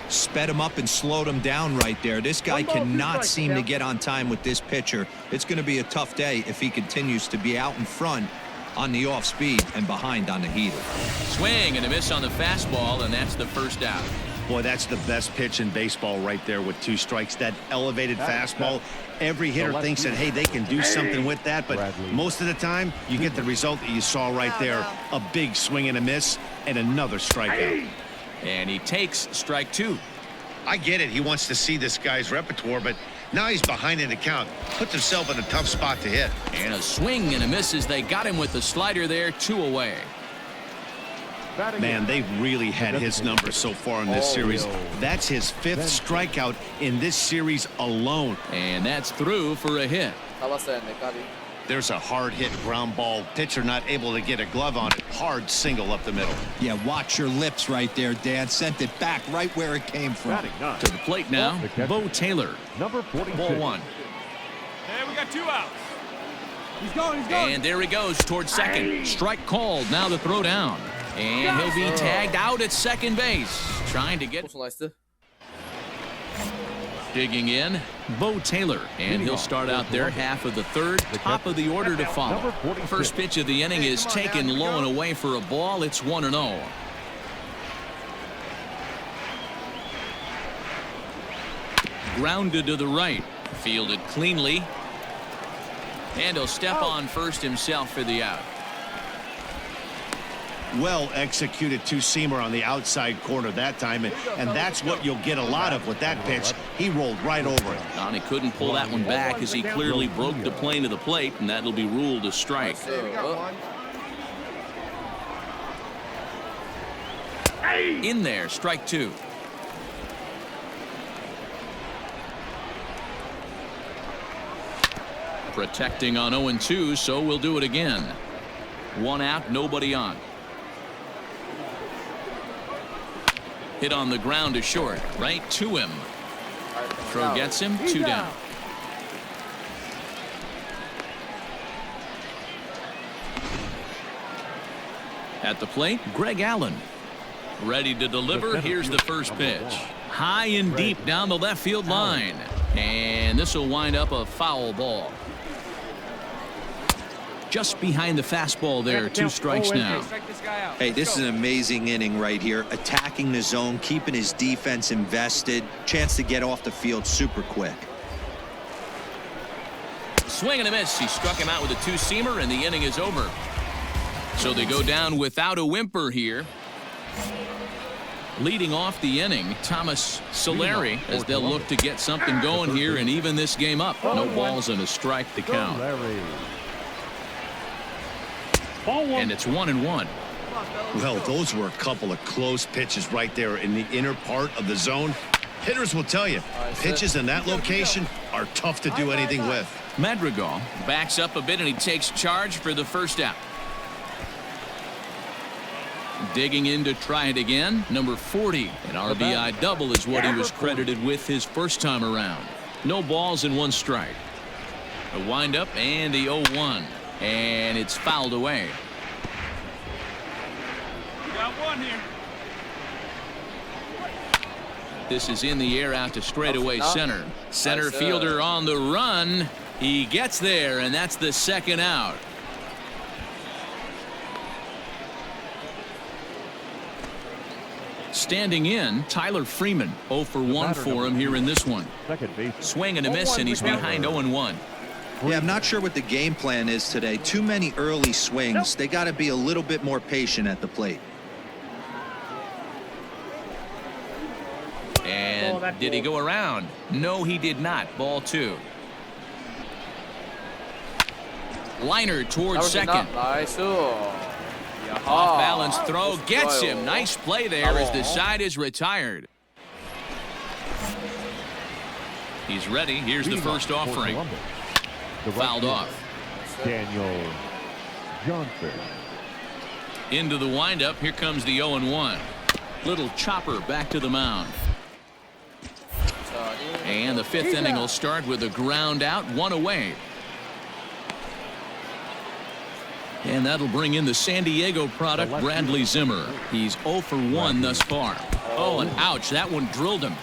Sped him up and slowed him down right there. This guy cannot seem to get on time with this pitcher. It's going to be a tough day if he continues to be out in front on the off speed and behind on the heater. Swing and a miss on the fastball, and that's the first out. Boy, that's the best pitch in baseball right there with 2 strikes. That elevated fastball. Every hitter thinks that, hey, they can do something with that, but most of the time, you get the result that you saw right there. A big swing and a miss, and another strikeout. And he takes strike 2. I get it. He wants to see this guy's repertoire, but now he's behind in the count. Puts himself in a tough spot to hit. And a swing and a miss as they got him with the slider there, 2 away. Man, they've really had his number so far in this series. That's his 5th strikeout in this series alone. And that's through for a hit. There's a hard hit ground ball. Pitcher not able to get a glove on it. Hard single up the middle. Yeah, watch your lips right there, Dan. Sent it back right where it came from. To the plate now, Bo Taylor. Number 42. Ball 1. Hey, we got 2 outs. He's going. And there he goes towards second. Strike called. Now the throw down. And he'll be tagged out at second base. Trying to get... Digging in, Bo Taylor. And he'll start out there half of the third, top of the order to follow. First pitch of the inning is taken low and away for a ball. It's 1-0. Grounded to the right. Fielded cleanly. And he'll step on first himself for the out. Well executed 2-seamer on the outside corner that time, and that's what you'll get a lot of with that pitch. He rolled right over it. He couldn't pull that one back as he clearly broke the plane of the plate, and that'll be ruled a strike. In there, strike 2. Protecting on 0-2, so we'll do it again. 1 out, nobody on. Hit on the ground to short, right to him. Throw gets him, 2 down. At the plate, Greg Allen. Ready to deliver. Here's the first pitch. High and deep down the left field line. And this will wind up a foul ball. Just behind the fastball there. 2 strikes now. Hey, this is an amazing inning right here. Attacking the zone, keeping his defense invested. Chance to get off the field super quick. Swing and a miss. He struck him out with a 2-seamer, and the inning is over. So they go down without a whimper here. Leading off the inning, Thomas Solari, as they'll look to get something going here and even this game up. No balls and a strike to count. And it's 1-1. Well, those were a couple of close pitches right there in the inner part of the zone. Hitters will tell you, pitches in that location are tough to do anything with. Madrigal backs up a bit, and he takes charge for the first out. Digging in to try it again, number 40. An RBI double is what he was credited with his first time around. No balls and 1 strike. A windup and the 0-1. And it's fouled away. We got 1 here. This is in the air out to straightaway center. Center fielder on the run. He gets there, and that's the 2nd out. Standing in, Tyler Freeman. 0 for 1 for him here in this one. Swing and a miss, and he's behind 0-1. Yeah, I'm not sure what the game plan is today. Too many early swings. They got to be a little bit more patient at the plate. And did he go around? No, he did not. Ball 2. Liner towards second. 나이스. Off balance throw gets him. Nice play there as the side is retired. He's ready. Here's the first offering. Fouled off. Daniel Johnson. Into the windup. Here comes the 0-1. Little chopper back to the mound. And the 5th inning will start with a ground out, 1 away. And that'll bring in the San Diego product, Bradley Zimmer. He's 0 for 1 thus far. Oh, and ouch, that one drilled him.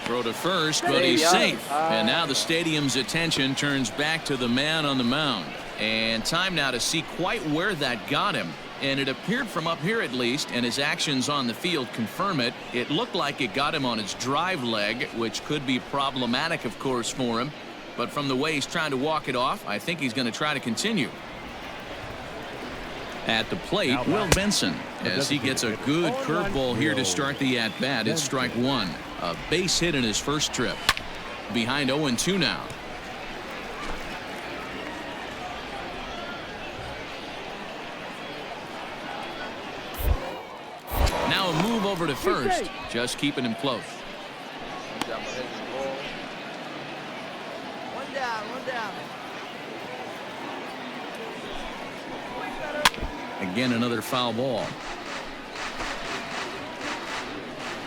Throw to first, but he's safe. And now the stadium's attention turns back to the man on the mound. And time now to see quite where that got him. And it appeared from up here at least, and his actions on the field confirm it. It looked like it got him on his drive leg, which could be problematic, of course, for him. But from the way he's trying to walk it off, I think he's going to try to continue. At the plate, Will Benson, as he gets a good curveball here to start the at-bat. It's strike 1. A base hit in his first trip. Behind 0-2 now. Now a move over to first, just keeping him close. One down. Again, another foul ball.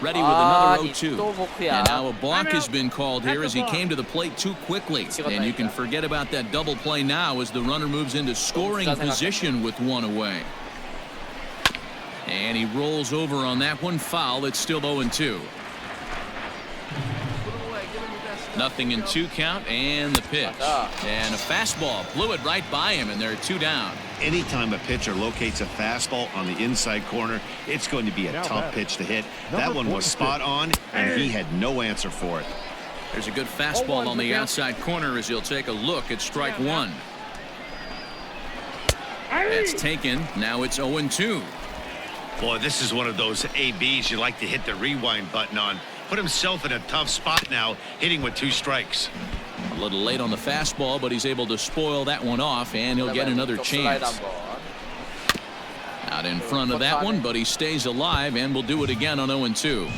Ready with another 0-2. And now a balk has been called here as he came to the plate too quickly. And you can forget about that double play now as the runner moves into scoring position with 1 away. And he rolls over on that one. Foul. It's still 0-2. Nothing in 2 count, and the pitch. And a fastball blew it right by him, and there are 2 down. Anytime a pitcher locates a fastball on the inside corner, it's going to be a tough pitch to hit. That one was spot on, and he had no answer for it. There's a good fastball on the outside corner as he'll take a look at strike 1. That's taken. Now it's 0-2. Boy, this is one of those ABs you like to hit the rewind button on. Put himself in a tough spot now, hitting with 2 strikes. A little late on the fastball, but he's able to spoil that one off, and he'll get another chance. Out in front of that one, but he stays alive and will do it again on 0-2.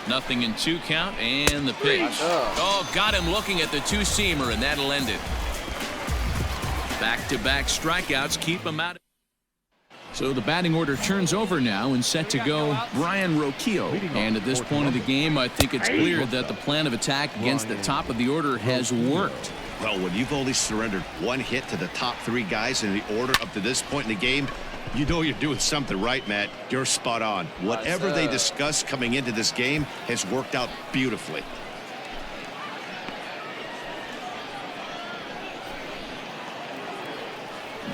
Nothing in 2 count, and the pitch. Oh, got him looking at the 2-seamer, and that'll end it. Back-to-back strikeouts keep him out. So the batting order turns over now and set to go Brian Roquillo. And at this point of the game, I think it's clear that the plan of attack against the top of the order has worked. Well, when you've only surrendered 1 hit to the top 3 guys in the order up to this point in the game, you know you're doing something right, Matt. You're spot on. Whatever they discussed coming into this game has worked out beautifully.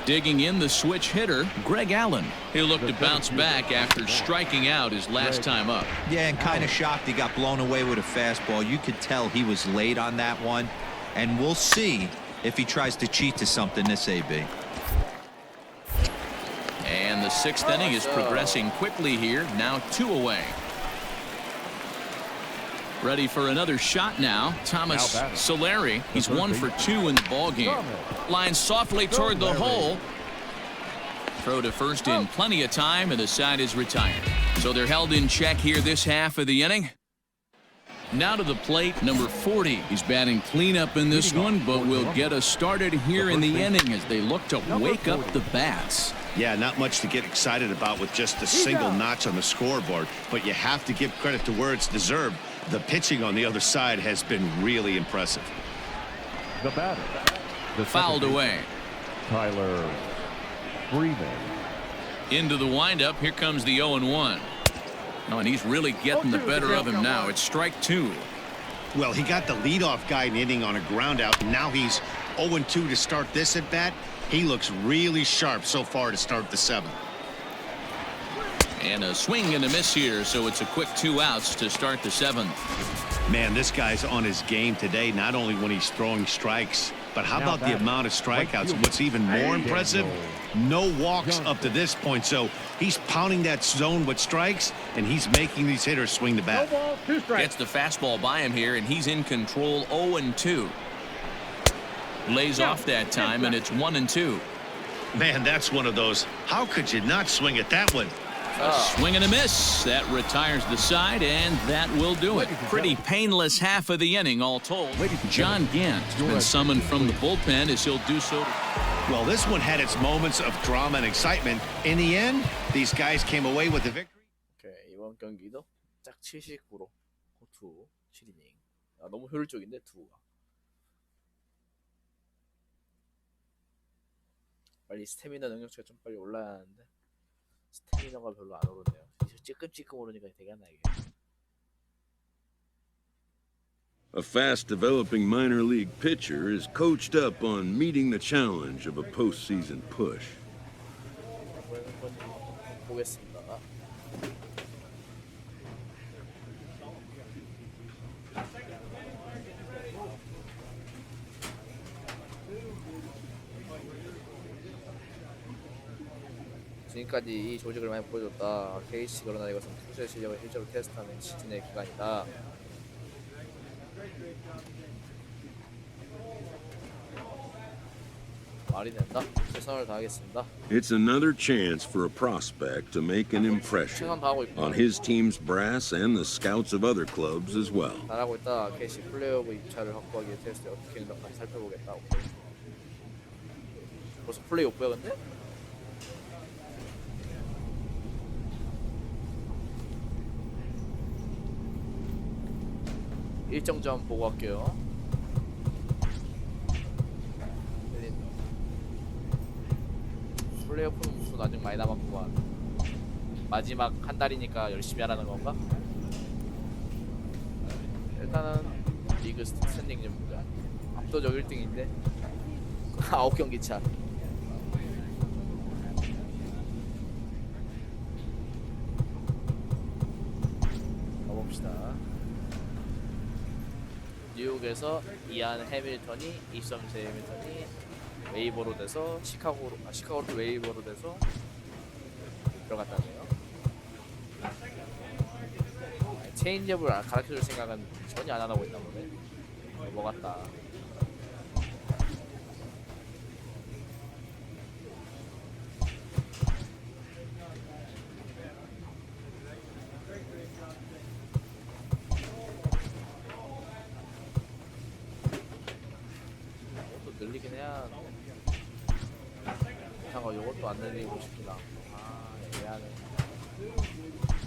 Digging in the switch hitter, Greg Allen. He'll look to bounce back after striking out his last time up. Yeah, and kind of shocked he got blown away with a fastball. You could tell he was late on that one. And we'll see if he tries to cheat to something this AB. And the 6th inning is progressing quickly here. Now 2 away. Ready for another shot now. Thomas Solari. He's 1 for 2 in the ballgame. Lines softly toward the hole. Throw to first in plenty of time, and the side is retired. So they're held in check here this half of the inning. Now to the plate, number 40. He's batting cleanup in this one, but will get us started here in the inning as they look to wake up the bats. Yeah, not much to get excited about with just a single notch on the scoreboard, but you have to give credit to where it's deserved. The pitching on the other side has been really impressive. The batter. The Fouled away. Tyler Freeman. Into the windup. Here comes the 0-1. Oh, and he's really getting the better of him now. It's strike 2. Well, he got the leadoff guy in inning on a ground out. Now he's 0-2 to start this at bat. He looks really sharp so far to start the 7th. And a swing and a miss here, so it's a quick 2 outs to start the 7th. Man, this guy's on his game today, not only when he's throwing strikes, but how about the amount of strikeouts? And what's even more impressive, no walks up to this point. So he's pounding that zone with strikes, and he's making these hitters swing the bat. No ball, 2 strikes. Gets the fastball by him here, and he's in control. 0-2. Lays off that time, and it's 1-2. Man, that's one of those. How could you not swing at that one? A swing and a miss. That retires the side, and that will do it. Pretty painless half of the inning, all told. John Gant's been summoned from the bullpen as he'll do so. Well, this one had its moments of drama and excitement. In the end, these guys came away with the victory. 오케이, 이번 경기도 짝 79로 호투 7이닝. 아, 너무 효율적인데 투가. 빨리 스태미나 능력치가 좀 빨리 올라야 하는데 스태미너가 별로 안 오르네요. 찌끔찌끔 오르니까 되게 안 나게. A fast-developing minor league pitcher is coached up on meeting the challenge of a postseason push. 보겠습니다. 지금까지 이 조직을 많이 보여줬다. KC 그러나 이것은 투수의 실력을 실제로 테스트하는 시즌의 기간이다. 말이 된다. 최선을 다하겠습니다. It's another chance for a prospect to make an impression 최선 다하고 있고. on his team's brass and the scouts of other clubs as well. 잘하고 있다. KC 플레이오프 입찰을 확보하기 위해 테스트에 어떻게 능력한지 살펴보겠다. 오케이. 벌써 플레이오프야 근데? 일정점 보고 갈게요. 플레이오프는 무슨 아직 많이 남았구만. 마지막 한 달이니까 열심히 하라는 건가? 일단은 리그 스탠딩 좀 보자. 압도적 1등인데 9경기 차. 가봅시다. 뉴욕에서 이안 해밀턴이 23세 해밀턴이 웨이버로 돼서 시카고로 웨이버로 돼서 들어갔다네요. 체인지업을 가르쳐줄 생각은 전혀 안 하고 있나 보네. 넘어갔다. 늘리긴 해야 잠깐 요것도 안 늘리고 싶긴 하고. 아 애매하네.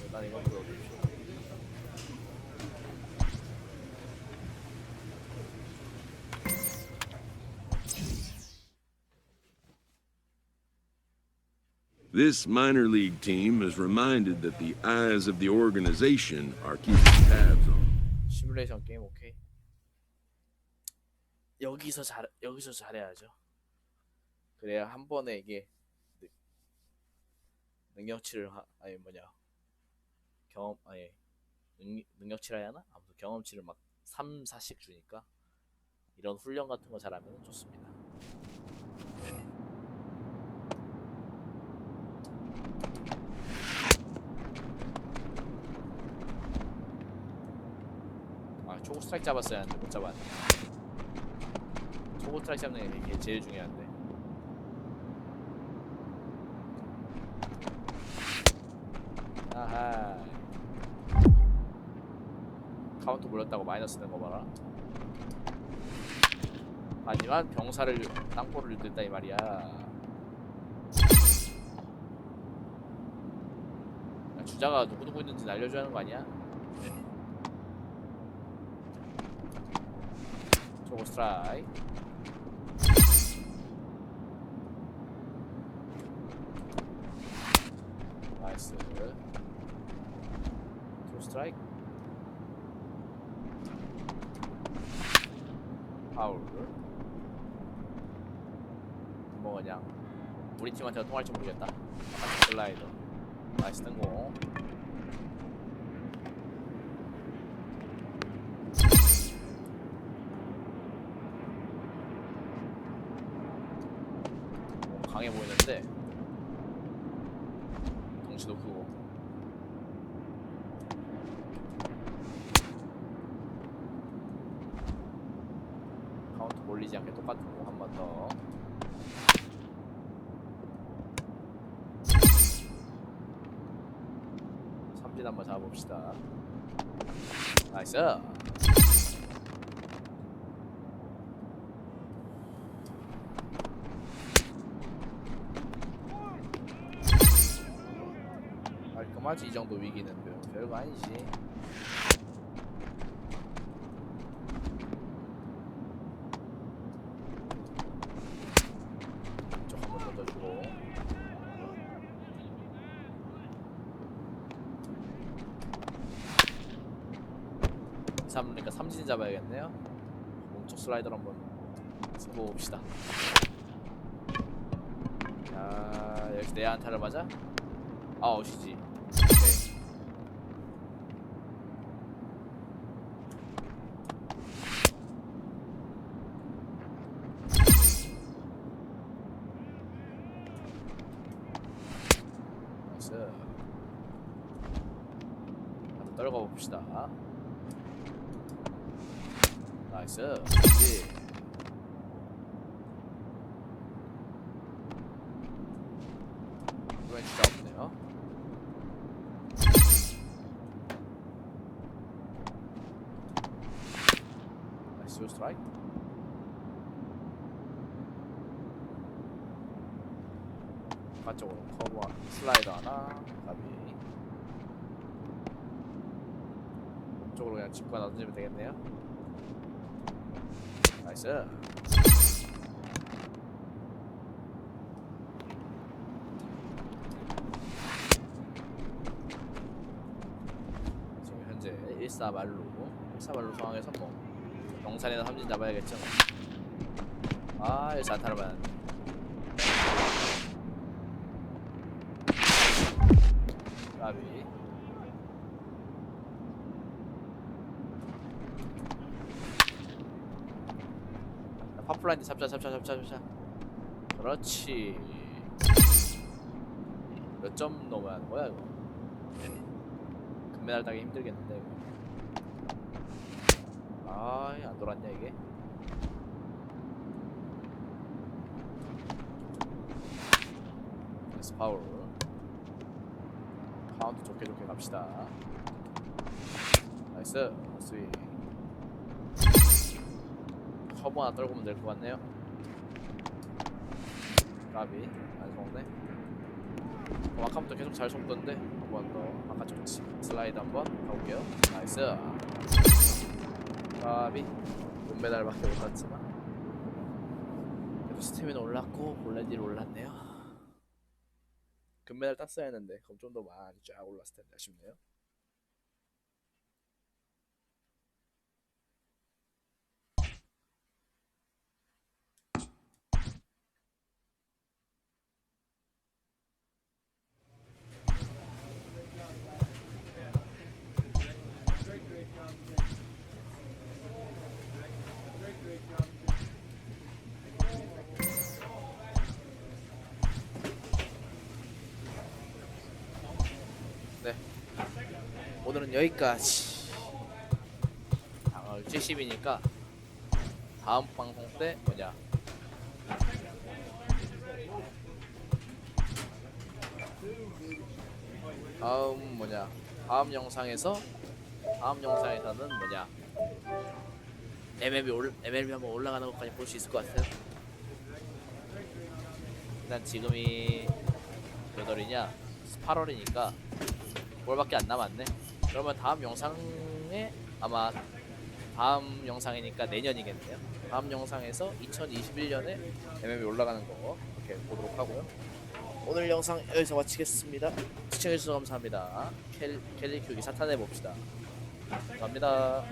일단 이건 들어주십시오. This minor league team is reminded that the eyes of the organization are keeping tabs on. 시뮬레이션 게임 오케이. 여기서 잘해야죠. 그래야 한 번에 이게 능력치를 능력치라 해야 하나? 아무튼 경험치를 막 3, 4씩 주니까 이런 훈련 같은 거 잘하면 좋습니다. 아 초구 스트라이크 잡았어야 하는데 못 잡았네. 초구 스트라이크 잡는 게 제일 중요한데. 아하. 카운트 몰렸다고 마이너스 된 거 봐라. 하지만 병사를 땅볼을 냈다 이 말이야. 주자가 누구 있는지 알려줘야 하는 거 아니야? 초보 스트라이크. 나이스. 투 스트라이크. 파울. 뭐 그냥 우리 팀한테 통할지 모르겠다. 슬라이더. 나이스 등공. 강해 보이는데 덩치도 크고. 카운트 몰리지 않게 똑같은 공 한 번 더. 삼진 한번 잡아봅시다. 나이스. 깔끔하지. 이 정도 위기는 별거 아니지. 이쪽 한번 던져주고. 3그러니까 삼진 잡아야겠네요. 몸쪽 슬라이더를 한번 쓰고 봅시다. 자, 여기서 내 안타를 맞아? 아, 어시지. 오케이. 나이스. 한번 떨궈 봅시다. 나이스. 그렇지. 이번엔 진짜 없네요. 나이스 스트라이크. 바깥쪽으로 커브 슬라이더 하나. 가비. 쪽으로 그냥 짚고 놔두면 되겠네요. 나이스. 지금 현재 1사말루 상황에서 뭐 영산에서 삼진 잡아야겠죠. 아, 1사 안타를 맞았네. 까비. 파플라인드 잡자. 그렇지. 몇 점 넘어야 하는 거야 이거? 금메달 따기 힘들겠는데 이거. 아이, 안 돌았냐 이게? 나이스 파울. 카운트 좋게 갑시다. 나이스 스윙. 커브 하나 떨구면 될 것 같네요. 까비. 안 속네. 아까부터 계속 잘 속던데. 한 번 더 바깥쪽 슬라이드 한번 가볼게요. 나이스. 까비. 은메달밖에 못 땄지만 그래도 스태미나 올랐고 볼랜디로 올랐네요. 금메달 땄어야 했는데 그럼 좀 더 많이 쫙 올랐을 텐데 아쉽네요. 네, 오늘은 여기까지. 오늘 70이니까 다음 방송 때 뭐냐, 다음 영상에서는 뭐냐, MLB 한번 올라가는 것까지 볼 수 있을 것 같아요. 일단 지금이 몇 월이냐? 8월이니까 월밖에 안 남았네. 그러면 다음 영상에 아마 다음 영상이니까 내년이겠네요. 다음 영상에서 2021년에 MMA 올라가는 거 이렇게 보도록 하고요. 오늘 영상 여기서 마치겠습니다. 시청해주셔서 감사합니다. 켈리 키우기 사탄해 봅시다. 감사합니다.